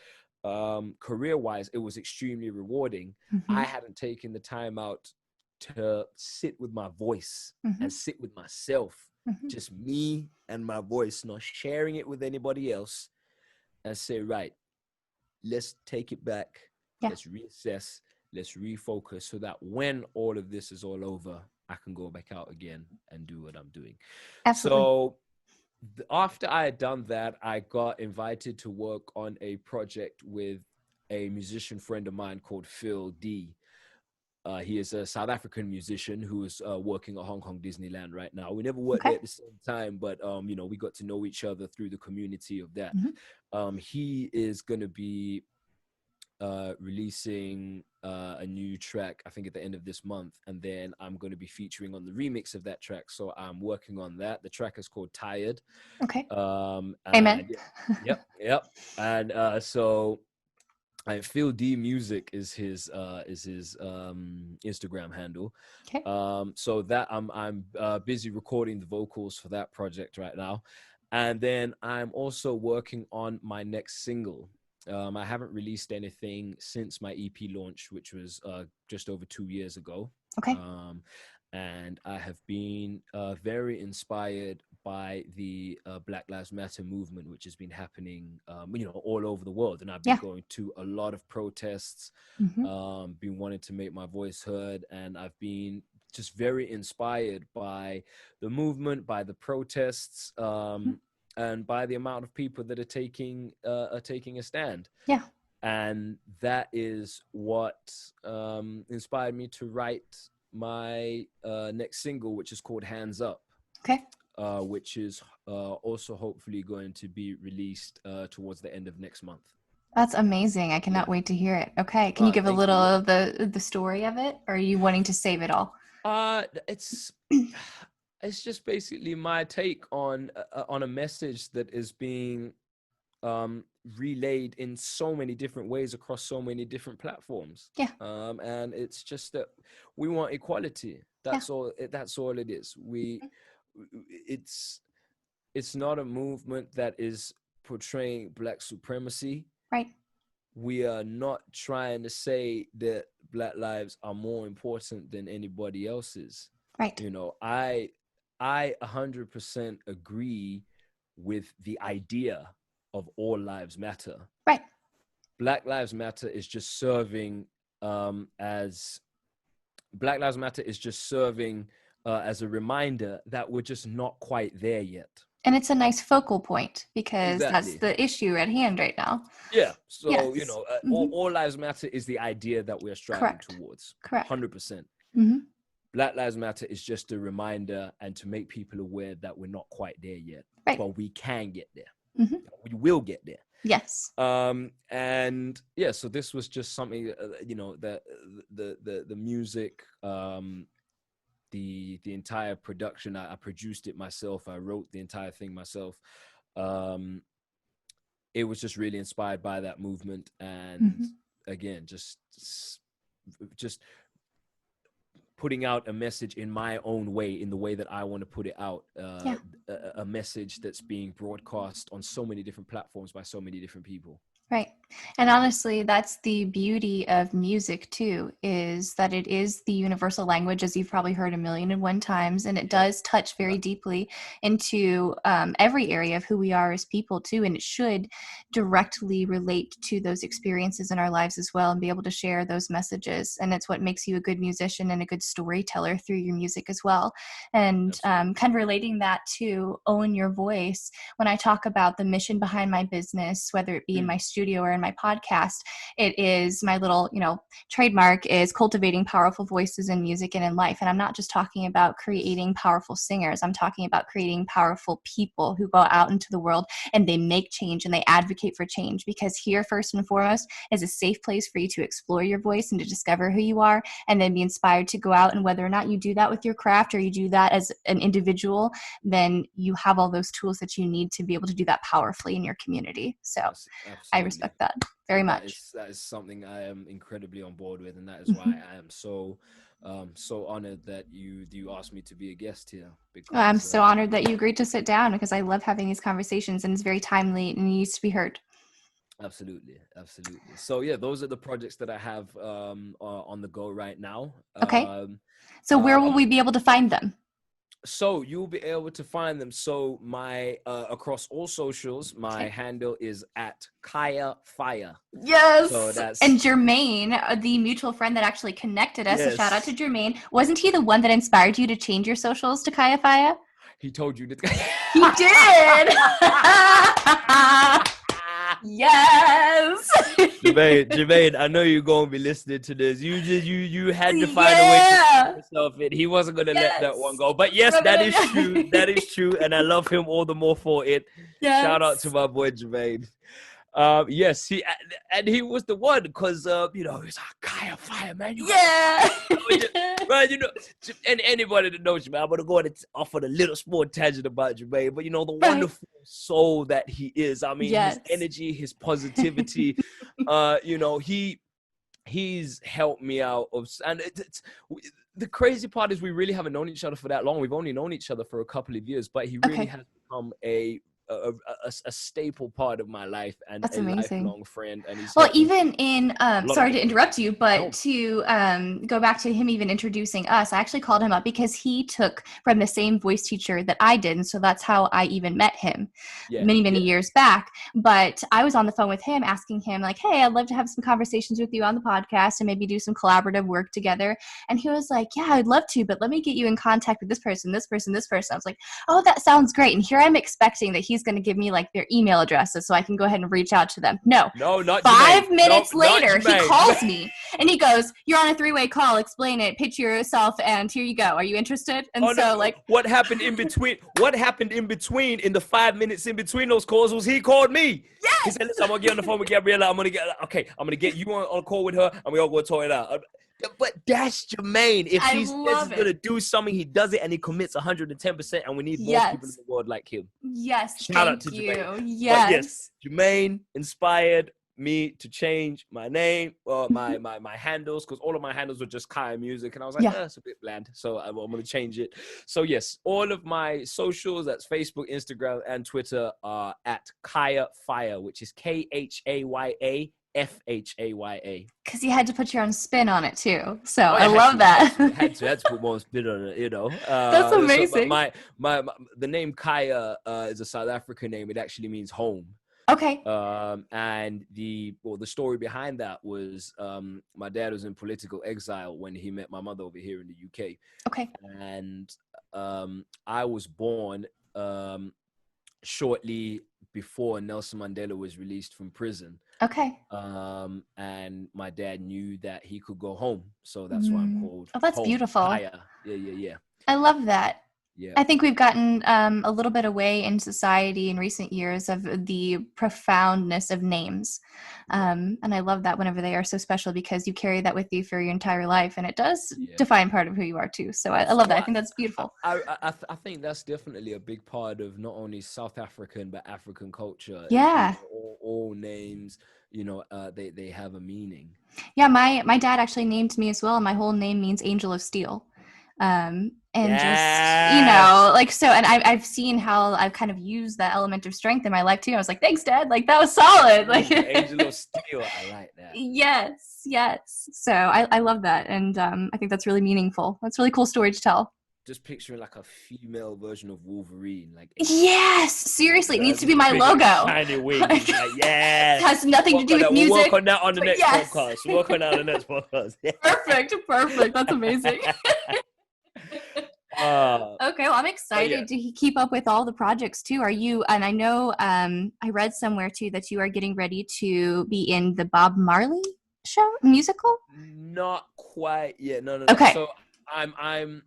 career-wise it was extremely rewarding, Mm-hmm. I hadn't taken the time out to sit with my voice Mm-hmm. and sit with myself, Mm-hmm. just me and my voice, not sharing it with anybody else, and say, right, let's take it back. Yeah. Let's reassess. Let's refocus, so that when all of this is all over, I can go back out again and do what I'm doing. Absolutely. So after I had done that, I got invited to work on a project with a musician friend of mine called Phil D. He is a South African musician who is working at Hong Kong Disneyland right now. We never worked there at the same time, but we got to know each other through the community of that. Mm-hmm. He is going to be releasing a new track, I think at the end of this month, and then I'm going to be featuring on the remix of that track. So I'm working on that. The track is called Tired. Okay. Amen. Yep. And so Phil D Music is his Instagram handle. Okay. So that I'm busy recording the vocals for that project right now, and then I'm also working on my next single. I haven't released anything since my EP launch, which was just over 2 years ago. Okay. And I have been very inspired by the Black Lives Matter movement, which has been happening, all over the world. And I've been going to a lot of protests, been wanting to make my voice heard. And I've been just very inspired by the movement, by the protests, and by the amount of people that are taking a stand. Yeah. And that is what inspired me to write my next single, which is called Hands Up. Okay. Which is also hopefully going to be released towards the end of next month. That's amazing. I cannot wait to hear it. Okay. Can you give a little of the story of it, or are you wanting to save it all? It's just basically my take on a message that is being relayed in so many different ways across so many different platforms. Yeah. And it's just that we want equality. That's all. That's all it is. It's not a movement that is portraying Black supremacy. Right. We are not trying to say that Black lives are more important than anybody else's. Right. You know, I 100% agree with the idea of all lives matter. Right. Black Lives Matter is just serving as Black Lives Matter is just serving as a reminder that we're just not quite there yet. And it's a nice focal point because Exactly. that's the issue at hand right now. Yeah. So, Yes. you know, all lives matter is the idea that we're striving towards. Correct. 100%. Mm-hmm. Black Lives Matter is just a reminder and to make people aware that we're not quite there yet. Right. But we can get there. Mm-hmm. We will get there. Yes. And yeah, so this was just something, you know, the music, the entire production, I produced it myself. I wrote the entire thing myself. It was just really inspired by that movement. And again, just putting out a message in my own way, in the way that I want to put it out, a message that's being broadcast on so many different platforms by so many different people. Right. And honestly, that's the beauty of music too, is that it is the universal language, as you've probably heard 1,000,001 times, and it does touch very deeply into every area of who we are as people too, and it should directly relate to those experiences in our lives as well and be able to share those messages. And it's what makes you a good musician and a good storyteller through your music as well. And kind of relating that to own your voice, when I talk about the mission behind my business, whether it be in my studio or in my podcast, it is my little, trademark is cultivating powerful voices in music and in life. And I'm not just talking about creating powerful singers. I'm talking about creating powerful people who go out into the world and they make change and they advocate for change, because here, first and foremost, is a safe place for you to explore your voice and to discover who you are, and then be inspired to go out. And whether or not you do that with your craft or you do that as an individual, then you have all those tools that you need to be able to do that powerfully in your community. So I respect that very much. That is something I am incredibly on board with, and that is why I am so honored that you asked me to be a guest here. Because, I'm so honored that you agreed to sit down, because I love having these conversations and it's very timely and needs to be heard. Absolutely. So yeah, those are the projects that I have on the go right now. Okay. So where will we be able to find them? So you'll be able to find them. So my across all socials, my handle is at Khaya Fire. Yes. So that's, and Jermaine, the mutual friend that actually connected us, so shout out to Jermaine. Wasn't he the one that inspired you to change your socials to Khaya Fire? He told you to. He did. Yes. Jermaine, I know you're gonna be listening to this. You had to find a way to put yourself in. He wasn't gonna let that one go. But yes, that is true. That is true, and I love him all the more for it. Yes. Shout out to my boy Jermaine. Yes, he was the one, because he's like, Khaya Fire, man. Right, and anybody that knows you, man, I'm gonna go off on a little small tangent about Jermaine, but the wonderful soul that he is. I mean, his energy, his positivity, he's helped me out. And the crazy part is we really haven't known each other for that long. We've only known each other for a couple of years, but he really has become a staple part of my life and That's a amazing. Lifelong friend. And he's even in sorry to interrupt you, but to go back to him even introducing us, I actually called him up because he took from the same voice teacher that I did, and so that's how I even met him many years back. But I was on the phone with him asking him, like, hey, I'd love to have some conversations with you on the podcast and maybe do some collaborative work together. And he was like, yeah, I'd love to, but let me get you in contact with this person. I was like, oh, that sounds great. And here I'm expecting that he's going to give me like their email addresses so I can go ahead and reach out to them. No, not 5 minutes later, he calls me and he goes, you're on a 3-way call. Explain it. Pitch yourself. And here you go. Are you interested? And what happened in between? What happened in between, in the 5 minutes in between those calls, was he called me. Yes. He said, listen, I'm going to get on the phone with Gabriella. I'm going to get you on a call with her and we all go talk it out. But that's Jermaine. If I he says love he's gonna it. do something, he does it, and he commits 110%. And we need more people in Yes. the world like him. Yes. Shout out to Thank Jermaine. you. But yes, Yes. Jermaine inspired me to change my name or my handles, because all of my handles were just Khaya Music, and I was like, Yeah. it's a bit bland, so I'm going to change it. So yes, all of my socials, that's Facebook, Instagram, and Twitter, are at Khaya Fire, which is KHAYA FHAYA. Because you had to put your own spin on it too. So Oh, I love that. had to put more spin on it, you know. That's So amazing. my the name Khaya is a South African name. It actually means home. Okay. And the story behind that was my dad was in political exile when he met my mother over here in the UK. Okay. And I was born shortly before Nelson Mandela was released from prison. Okay. And my dad knew that he could go home, so that's why I'm called. Oh, that's home. beautiful. Khaya. Yeah. I love that. Yeah. I think we've gotten a little bit away in society in recent years of the profoundness of names. And I love that whenever they are so special, because you carry that with you for your entire life, and it does define part of who you are too. So I love that. I think that's beautiful. I think that's definitely a big part of not only South African, but African culture. Yeah. All names, they have a meaning. Yeah, my dad actually named me as well. My whole name means Angel of Steel. And just, like, so, and I've seen how I've kind of used that element of strength in my life too. I was like, thanks, Dad. Like, that was solid. Like, Angel of Steel. I like that. Yes. So I love that. And I think that's really meaningful. That's a really cool story to tell. Just picturing like a female version of Wolverine. Like, yes, seriously, it needs to be my logo. Shiny wings. Like, yes. It has nothing to do with music. We'll work on that on the next podcast. We'll work on that on the next podcast. Perfect. That's amazing. Okay, well, I'm excited to keep up with all the projects too. Are you? And I know I read somewhere too that you are getting ready to be in the Bob Marley show musical. Not quite yet. No. Okay. So I'm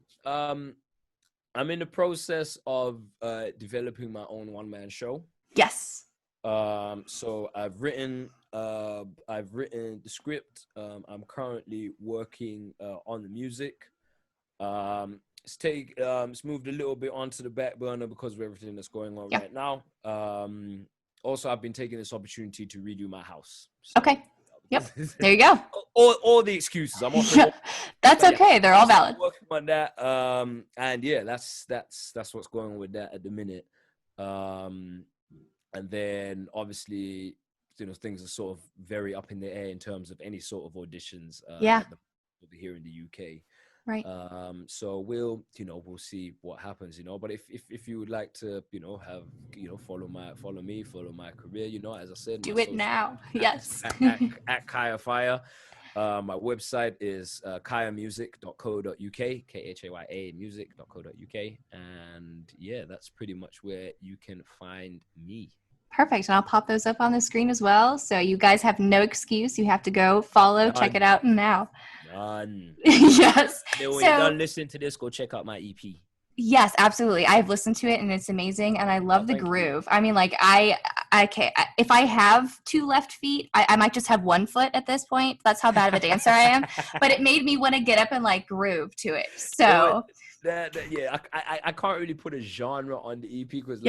in the process of developing my own one-man show. Yes. So I've written the script. I'm currently working on the music. It's moved a little bit onto the back burner because of everything that's going on right now. Also, I've been taking this opportunity to redo my house. So, okay. Yep. There you go. All the excuses. I'm offering. That's okay. They're all valid. Working on that. And yeah, that's what's going on with that at the minute. And then obviously, things are sort of very up in the air in terms of any sort of auditions. Over here in the UK. Right. So we'll see what happens, but if you would like to, have, follow my career, as I said, do it now. Yes. At Khaya Fire. My website is khayamusic.co.uk, KHAYA music.co.uk. And yeah, that's pretty much where you can find me. Perfect. And I'll pop those up on the screen as well. So you guys have no excuse. You have to go follow, check it out now. None. Yes. Then when you're done listening to this, go check out my EP. Yes, absolutely. I've listened to it and it's amazing. And I love the groove. I mean, like if I have 2 left feet, I might just have 1 foot at this point. That's how bad of a dancer I am. But it made me want to get up and like groove to it. So I can't really put a genre on the EP because,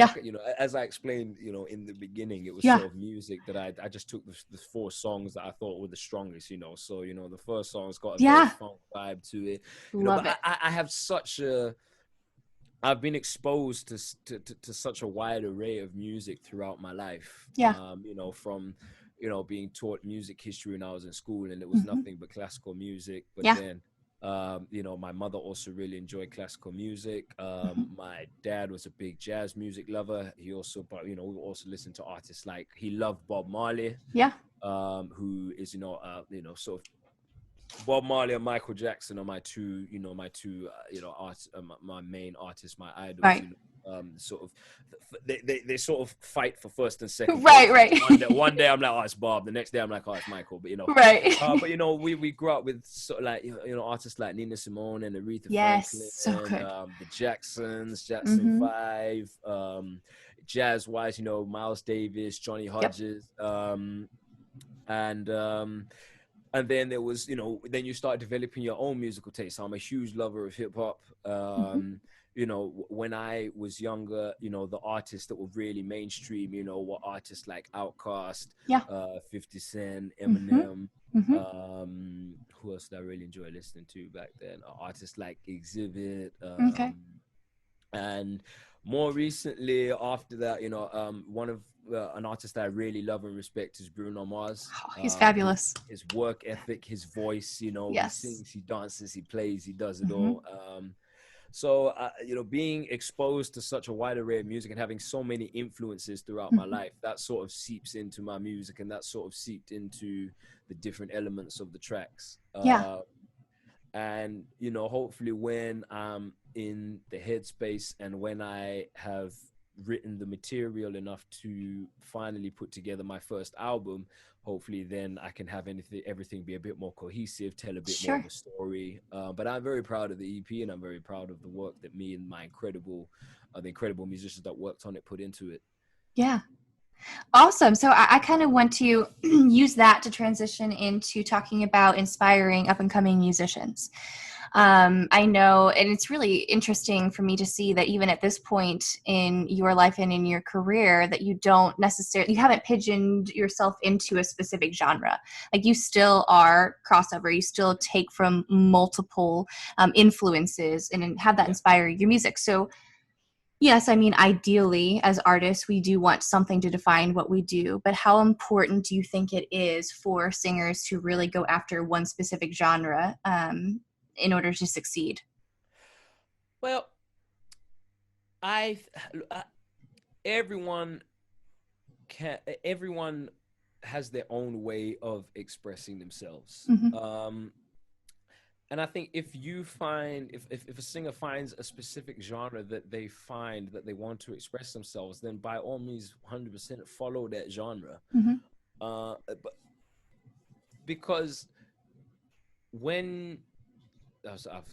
as I explained, in the beginning, it was sort of music that I just took the 4 songs that I thought were the strongest, So, the first song's got a very funk vibe to it. Love it. I have I've been exposed to such a wide array of music throughout my life. Yeah. From being taught music history when I was in school, and it was nothing but classical music. But then. My mother also really enjoyed classical music. My dad was a big jazz music lover. He also, we also listened to artists like, he loved Bob Marley. Yeah. Who is, sort of Bob Marley and Michael Jackson are my two my main artists, my idols. Right. Sort of, they sort of fight for first and second. Right. One day I'm like, oh, it's Bob. The next day I'm like, oh, it's Michael. But right. But we grew up with sort of like artists like Nina Simone and Aretha Franklin. So good. The Jacksons, Jackson 5. Jazz wise, Miles Davis, Johnny Hodges, and And then there was, you know, then you start developing your own musical taste. I'm a huge lover of hip hop. You know, when I was younger, you know, the artists that were really mainstream, you know, were artists like Outkast, Yeah. 50 Cent, Mm-hmm. Eminem. Who else did I really enjoy listening to back then? Artists like Exhibit. Okay. And more recently, after that, you know, one of an artist that I really love and respect is Bruno Mars. Oh, he's fabulous. His work ethic, his voice, you know, he Yes. sings, he dances, he plays, he does it Mm-hmm. all. So, you know, being exposed to such a wide array of music and having so many influences throughout my life, that sort of seeps into my music, and that sort of seeped into the different elements of the tracks. Yeah. And, you know, hopefully when I'm in the headspace and when I have written the material enough to finally put together my first album, hopefully then I can have everything be a bit more cohesive, tell a bit more of a story. But I'm very proud of the EP, and I'm very proud of the work that me and my the incredible musicians that worked on it put into it. Yeah. Awesome. So I kind of want to use that to transition into talking about inspiring up and coming musicians. I know, and it's really interesting for me to see that even at this point in your life and in your career, that you haven't pigeoned yourself into a specific genre. Like, you still are crossover. You still take from multiple influences and have that inspire your music. So yes, I mean, ideally, as artists, we do want something to define what we do, but how important do you think it is for singers to really go after one specific genre in order to succeed? Well, everyone has their own way of expressing themselves. And I think if a singer finds a specific genre that they find that they want to express themselves, then by all means, 100% follow that genre. But because when I've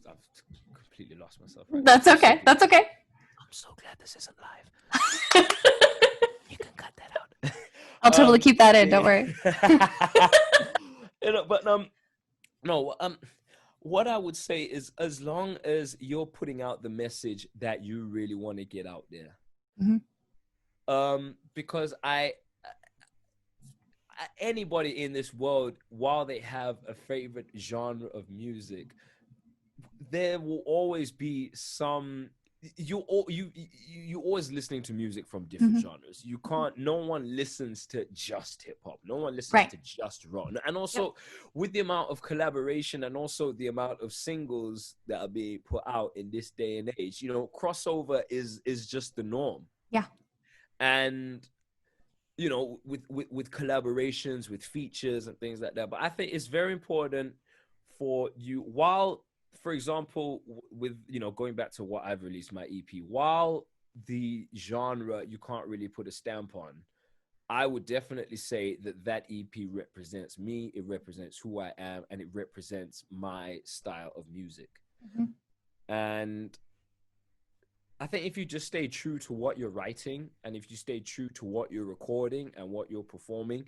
completely lost myself. Right That's now. okay. That's okay. I'm so glad this isn't live. You can cut that out. I'll totally keep that in. Don't worry. You know, but no. What I would say is, as long as you're putting out the message that you really want to get out there, because anybody in this world, while they have a favorite genre of music, there will always be some. You always listening to music from different genres. You can't. No one listens to just hip hop. No one listens to just rock. And also, with the amount of collaboration and also the amount of singles that are being put out in this day and age, you know, crossover is just the norm. Yeah. And you know, with collaborations, with features and things like that. But I think it's very important for you, while, for example, with, you know, going back to what I've released, my EP, while the genre you can't really put a stamp on, I would definitely say that EP represents me, it represents who I am, and it represents my style of music. And I think if you just stay true to what you're writing, and if you stay true to what you're recording and what you're performing,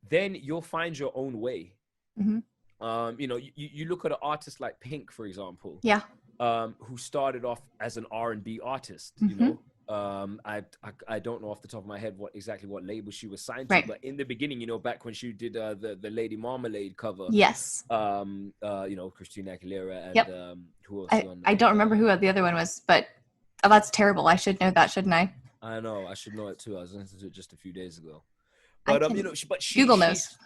then you'll find your own way. You know, you look at an artist like Pink, for example, who started off as an R&B artist. You know, I don't know off the top of my head exactly what label she was signed to, but in the beginning, you know, back when she did the Lady Marmalade cover, you know, Christina Aguilera and who else? I don't remember who the other one was, but that's terrible. I should know that, shouldn't I? I know, I should know it too. I was listening to it just a few days ago. But you know, Google knows.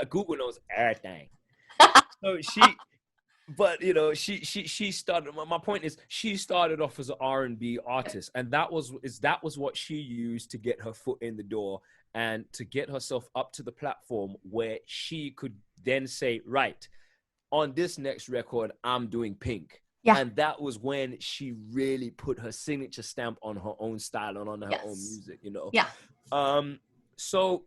Google knows everything. So but you know, she started. My point is, she started off as an R&B artist, and that was what she used to get her foot in the door and to get herself up to the platform where she could then say, right, on this next record, I'm doing Pink. And that was when she really put her signature stamp on her own style and on her own music, you know? So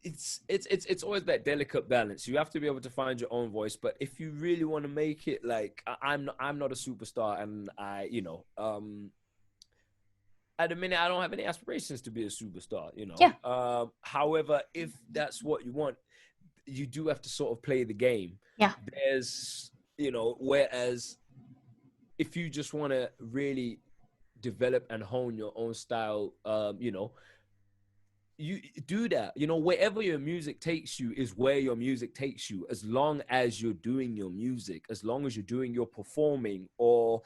it's always that delicate balance. You have to be able to find your own voice, but if you really want to make it, like, I'm not a superstar, and you know, at the minute I don't have any aspirations to be a superstar, you know. However, if that's what you want, you do have to sort of play the game. Yeah. There's, whereas if you just want to really develop and hone your own style, you do that. Wherever your music takes you is where your music takes you, as long as you're doing your music, as long as you're doing your performing, or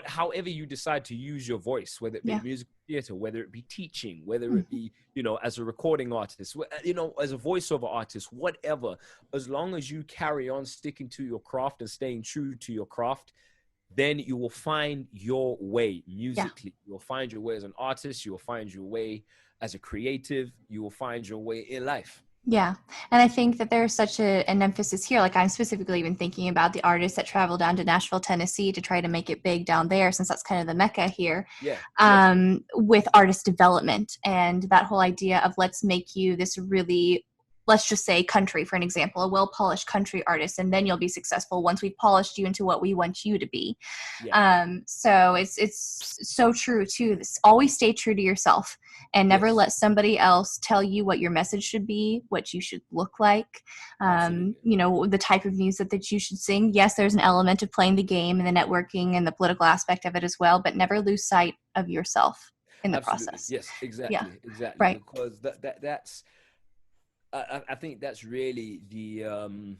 however you decide to use your voice, whether it be music theater, whether it be teaching, whether it be, as a recording artist, as a voiceover artist, whatever, as long as you carry on sticking to your craft and staying true to your craft, then you will find your way musically. You will find your way as an artist. You will find your way as a creative. You will find your way in life. Yeah. And I think that there's such an emphasis here. Like, I'm specifically even thinking about the artists that travel down to Nashville, Tennessee to try to make it big down there, since that's kind of the mecca here. With artist development and that whole idea of, let's make you this really, let's just say country, for an example, a well-polished country artist, and then you'll be successful once we've polished you into what we want you to be. So it's so true too. Always stay true to yourself and never let somebody else tell you what your message should be, what you should look like, the type of music that you should sing. Yes, there's an element of playing the game and the networking and the political aspect of it as well, but never lose sight of yourself in the process. Yes, exactly. Exactly. Right. Because that's I think that's really the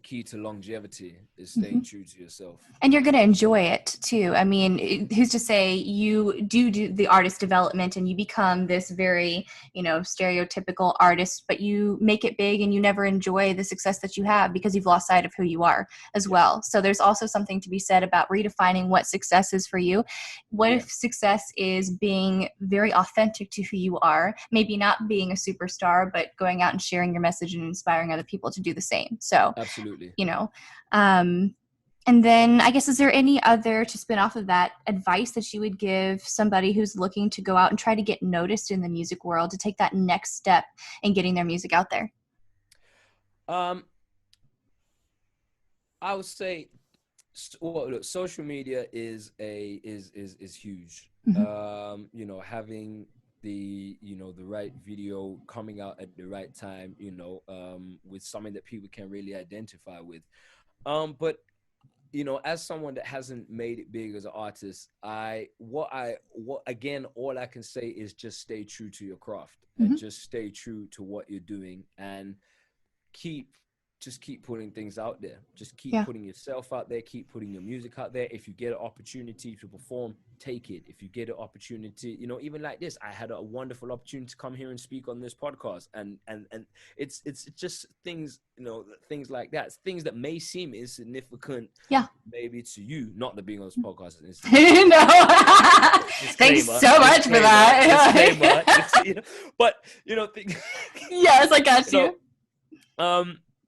key to longevity, is staying true to yourself. And you're going to enjoy it too. I mean, who's to say you do the artist development and you become this very, stereotypical artist, but you make it big and you never enjoy the success that you have because you've lost sight of who you are as well. So there's also something to be said about redefining what success is for you. What if success is being very authentic to who you are, maybe not being a superstar, but going out and sharing your message and inspiring other people to do the same. So absolutely, and then I guess, is there any other, to spin off of that, advice that you would give somebody who's looking to go out and try to get noticed in the music world, to take that next step in getting their music out there? I would say, look, social media is huge. Having the right video coming out at the right time, with something that people can really identify with. But as someone that hasn't made it big as an artist, all I can say is just stay true to your craft and just stay true to what you're doing, and keep putting things out there. Just keep putting yourself out there. Keep putting your music out there. If you get an opportunity to perform, take it. If you get an opportunity, even like this, I had a wonderful opportunity to come here and speak on this podcast, and it's just things, things like that, things that may seem insignificant, maybe to you, not that being on this podcast is insignificant. No. Thanks so much for that. But yes, I got you.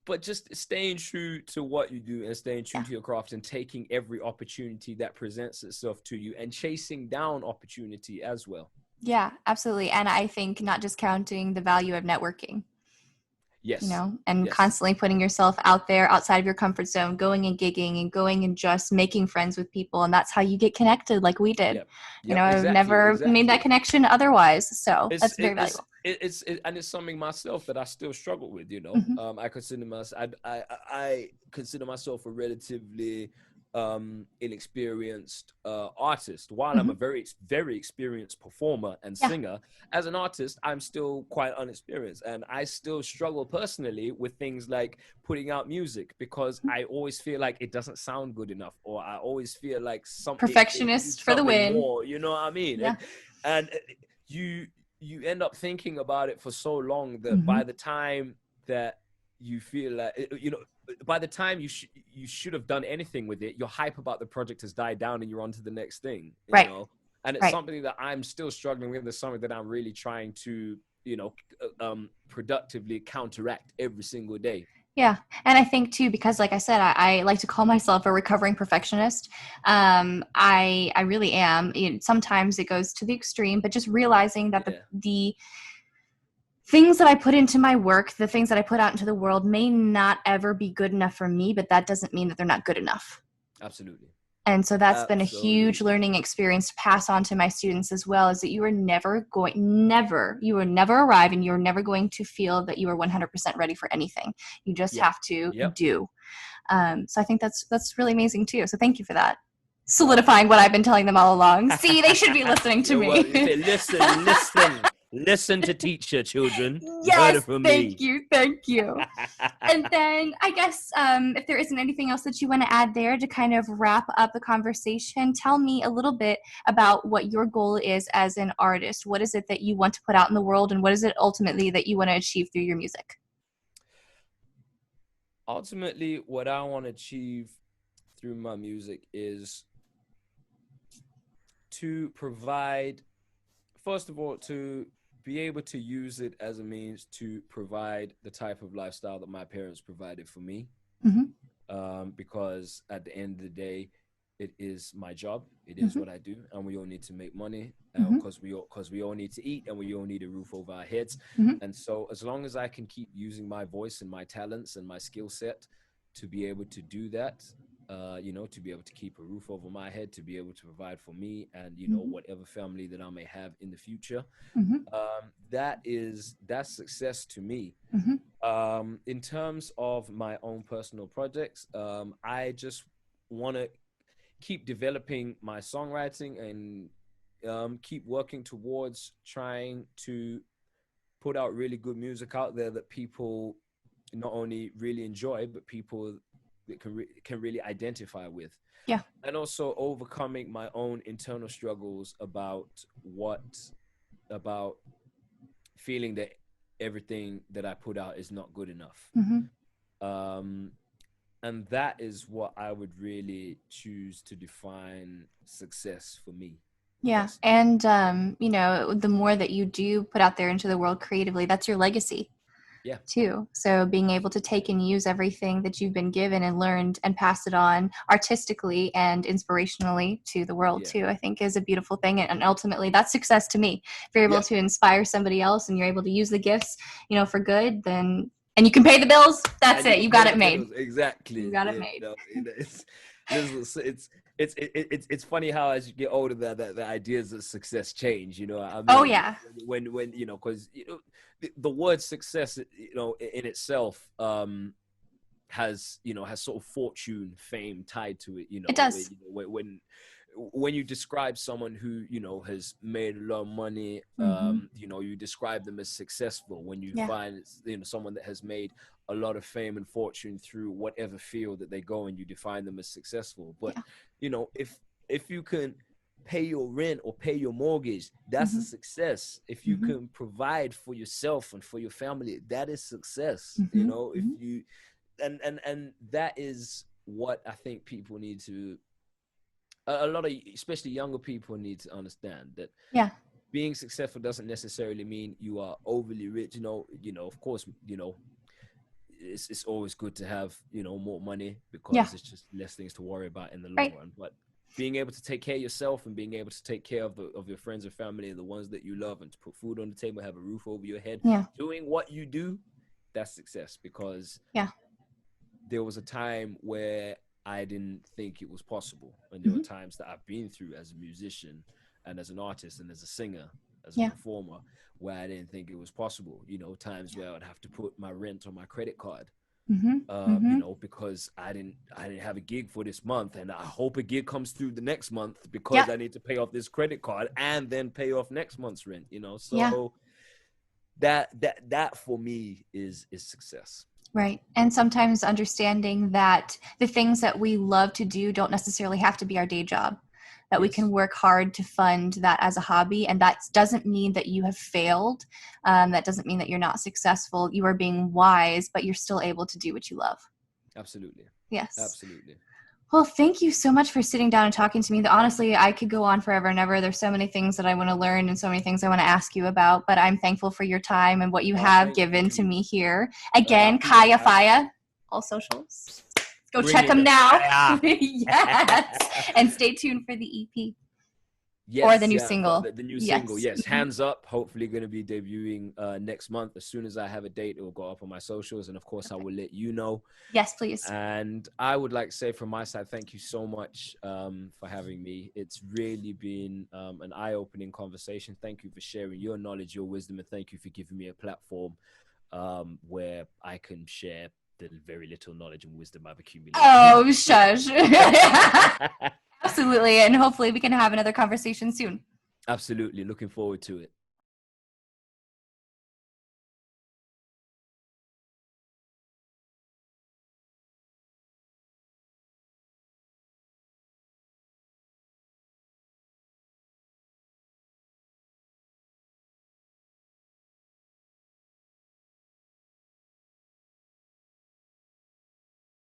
But just staying true to what you do and staying true to your craft, and taking every opportunity that presents itself to you, and chasing down opportunity as well. Yeah, absolutely. And I think not discounting the value of networking. Yes. Constantly putting yourself out there outside of your comfort zone, going and gigging and going and just making friends with people. And that's how you get connected, like we did. I've never made that connection otherwise. So that's very valuable. It's something myself that I still struggle with, I consider myself a relatively inexperienced artist. While I'm a very, very experienced performer and singer, as an artist, I'm still quite unexperienced, and I still struggle personally with things like putting out music, because I always feel like it doesn't sound good enough, or I always feel like perfectionist for the win. More, you know what I mean? And you end up thinking about it for so long that by the time that you feel like, by the time you should have done anything with it, your hype about the project has died down and you're on to the next thing, you know? And it's something that I'm still struggling with. It's something that I'm really trying to, productively counteract every single day. Yeah. And I think too, because like I said, I like to call myself a recovering perfectionist. I really am. Sometimes it goes to the extreme, but just realizing that the things that I put into my work, the things that I put out into the world may not ever be good enough for me, but that doesn't mean that they're not good enough. Absolutely. And so that's been a Absolutely. huge learning experience to pass on to my students as well, is that you are never you will never arrive, and you're never going to feel that you are 100% ready for anything. You just Yeah. have to Yep. do. So I think that's really amazing too. So thank you for that. Well, Solidifying what I've been telling them all along. See, they should be listening to yeah, well, you me. say, listen to teacher, children. You heard it Yes, from thank me. you, thank you. And then I guess if there isn't anything else that you want to add there to kind of wrap up the conversation, tell me a little bit about what your goal is as an artist. What is it that you want to put out in the world, and what is it ultimately that you want to achieve through your music? Ultimately, what I want to achieve through my music is to provide, first of all, to be able to use it as a means to provide the type of lifestyle that my parents provided for me. Because at the end of the day, it is my job. It is what I do, and we all need to make money because we all need to eat, and we all need a roof over our heads. And so, as long as I can keep using my voice and my talents and my skill set to be able to do that, to be able to keep a roof over my head, to be able to provide for me and whatever family that I may have in the future, that's success to me. In terms of my own personal projects, I just want to keep developing my songwriting and keep working towards trying to put out really good music out there that people not only really enjoy, but people that can really identify with. Yeah. And also overcoming my own internal struggles about feeling that everything that I put out is not good enough. And that is what I would really choose to define success for me. Yeah. And, the more that you do put out there into the world creatively, that's your legacy. Yeah. Too. So being able to take and use everything that you've been given and learned and pass it on artistically and inspirationally to the world too, I think is a beautiful thing. And ultimately that's success to me. If you're able to inspire somebody else and you're able to use the gifts, for good, then, and you can pay the bills, that's it. You got it made. Exactly. You got it made. It's funny how as you get older the ideas of success change. I mean, oh yeah. When because the word success, in itself, has sort of fortune, fame tied to it. It does. When you describe someone who has made a lot of money, you describe them as successful. When you find someone that has made a lot of fame and fortune through whatever field that they go in, you define them as successful. But if you can pay your rent or pay your mortgage, that's a success. If you can provide for yourself and for your family, that is success. If you and that is what I think people need to, a lot of, especially younger people, need to understand that being successful doesn't necessarily mean you are overly rich. Of course, it's always good to have more money because it's just less things to worry about in the long run. But being able to take care of yourself and being able to take care of your friends and family and the ones that you love, and to put food on the table, have a roof over your head, doing what you do, that's success. Because there was a time where I didn't think it was possible, and there were times that I've been through as a musician and as an artist and as a singer, as a performer, where I didn't think it was possible. Times where I would have to put my rent on my credit card, because I didn't have a gig for this month, and I hope a gig comes through the next month because I need to pay off this credit card and then pay off next month's rent. So that for me is success. Right. And sometimes understanding that the things that we love to do don't necessarily have to be our day job, that we can work hard to fund that as a hobby. And that doesn't mean that you have failed. That doesn't mean that you're not successful. You are being wise, but you're still able to do what you love. Absolutely. Yes. Absolutely. Well, thank you so much for sitting down and talking to me. Honestly, I could go on forever and ever. There's so many things that I want to learn and so many things I want to ask you about, but I'm thankful for your time and what you have given to me here. Again, Khaya, all socials. Go check them now. Yes. And stay tuned for the EP. Or the Yes, new yeah, I've got single. the new single. Yes. Yes, Hands Up. Hopefully, going to be debuting next month. As soon as I have a date, it will go up on my socials, and of course, I Okay. will let you know. Yes, please. And I would like to say from my side, thank you so much for having me. It's really been an eye-opening conversation. Thank you for sharing your knowledge, your wisdom, and thank you for giving me a platform where I can share the very little knowledge and wisdom I've accumulated. Oh, shush. Absolutely. And hopefully we can have another conversation soon. Absolutely. Looking forward to it.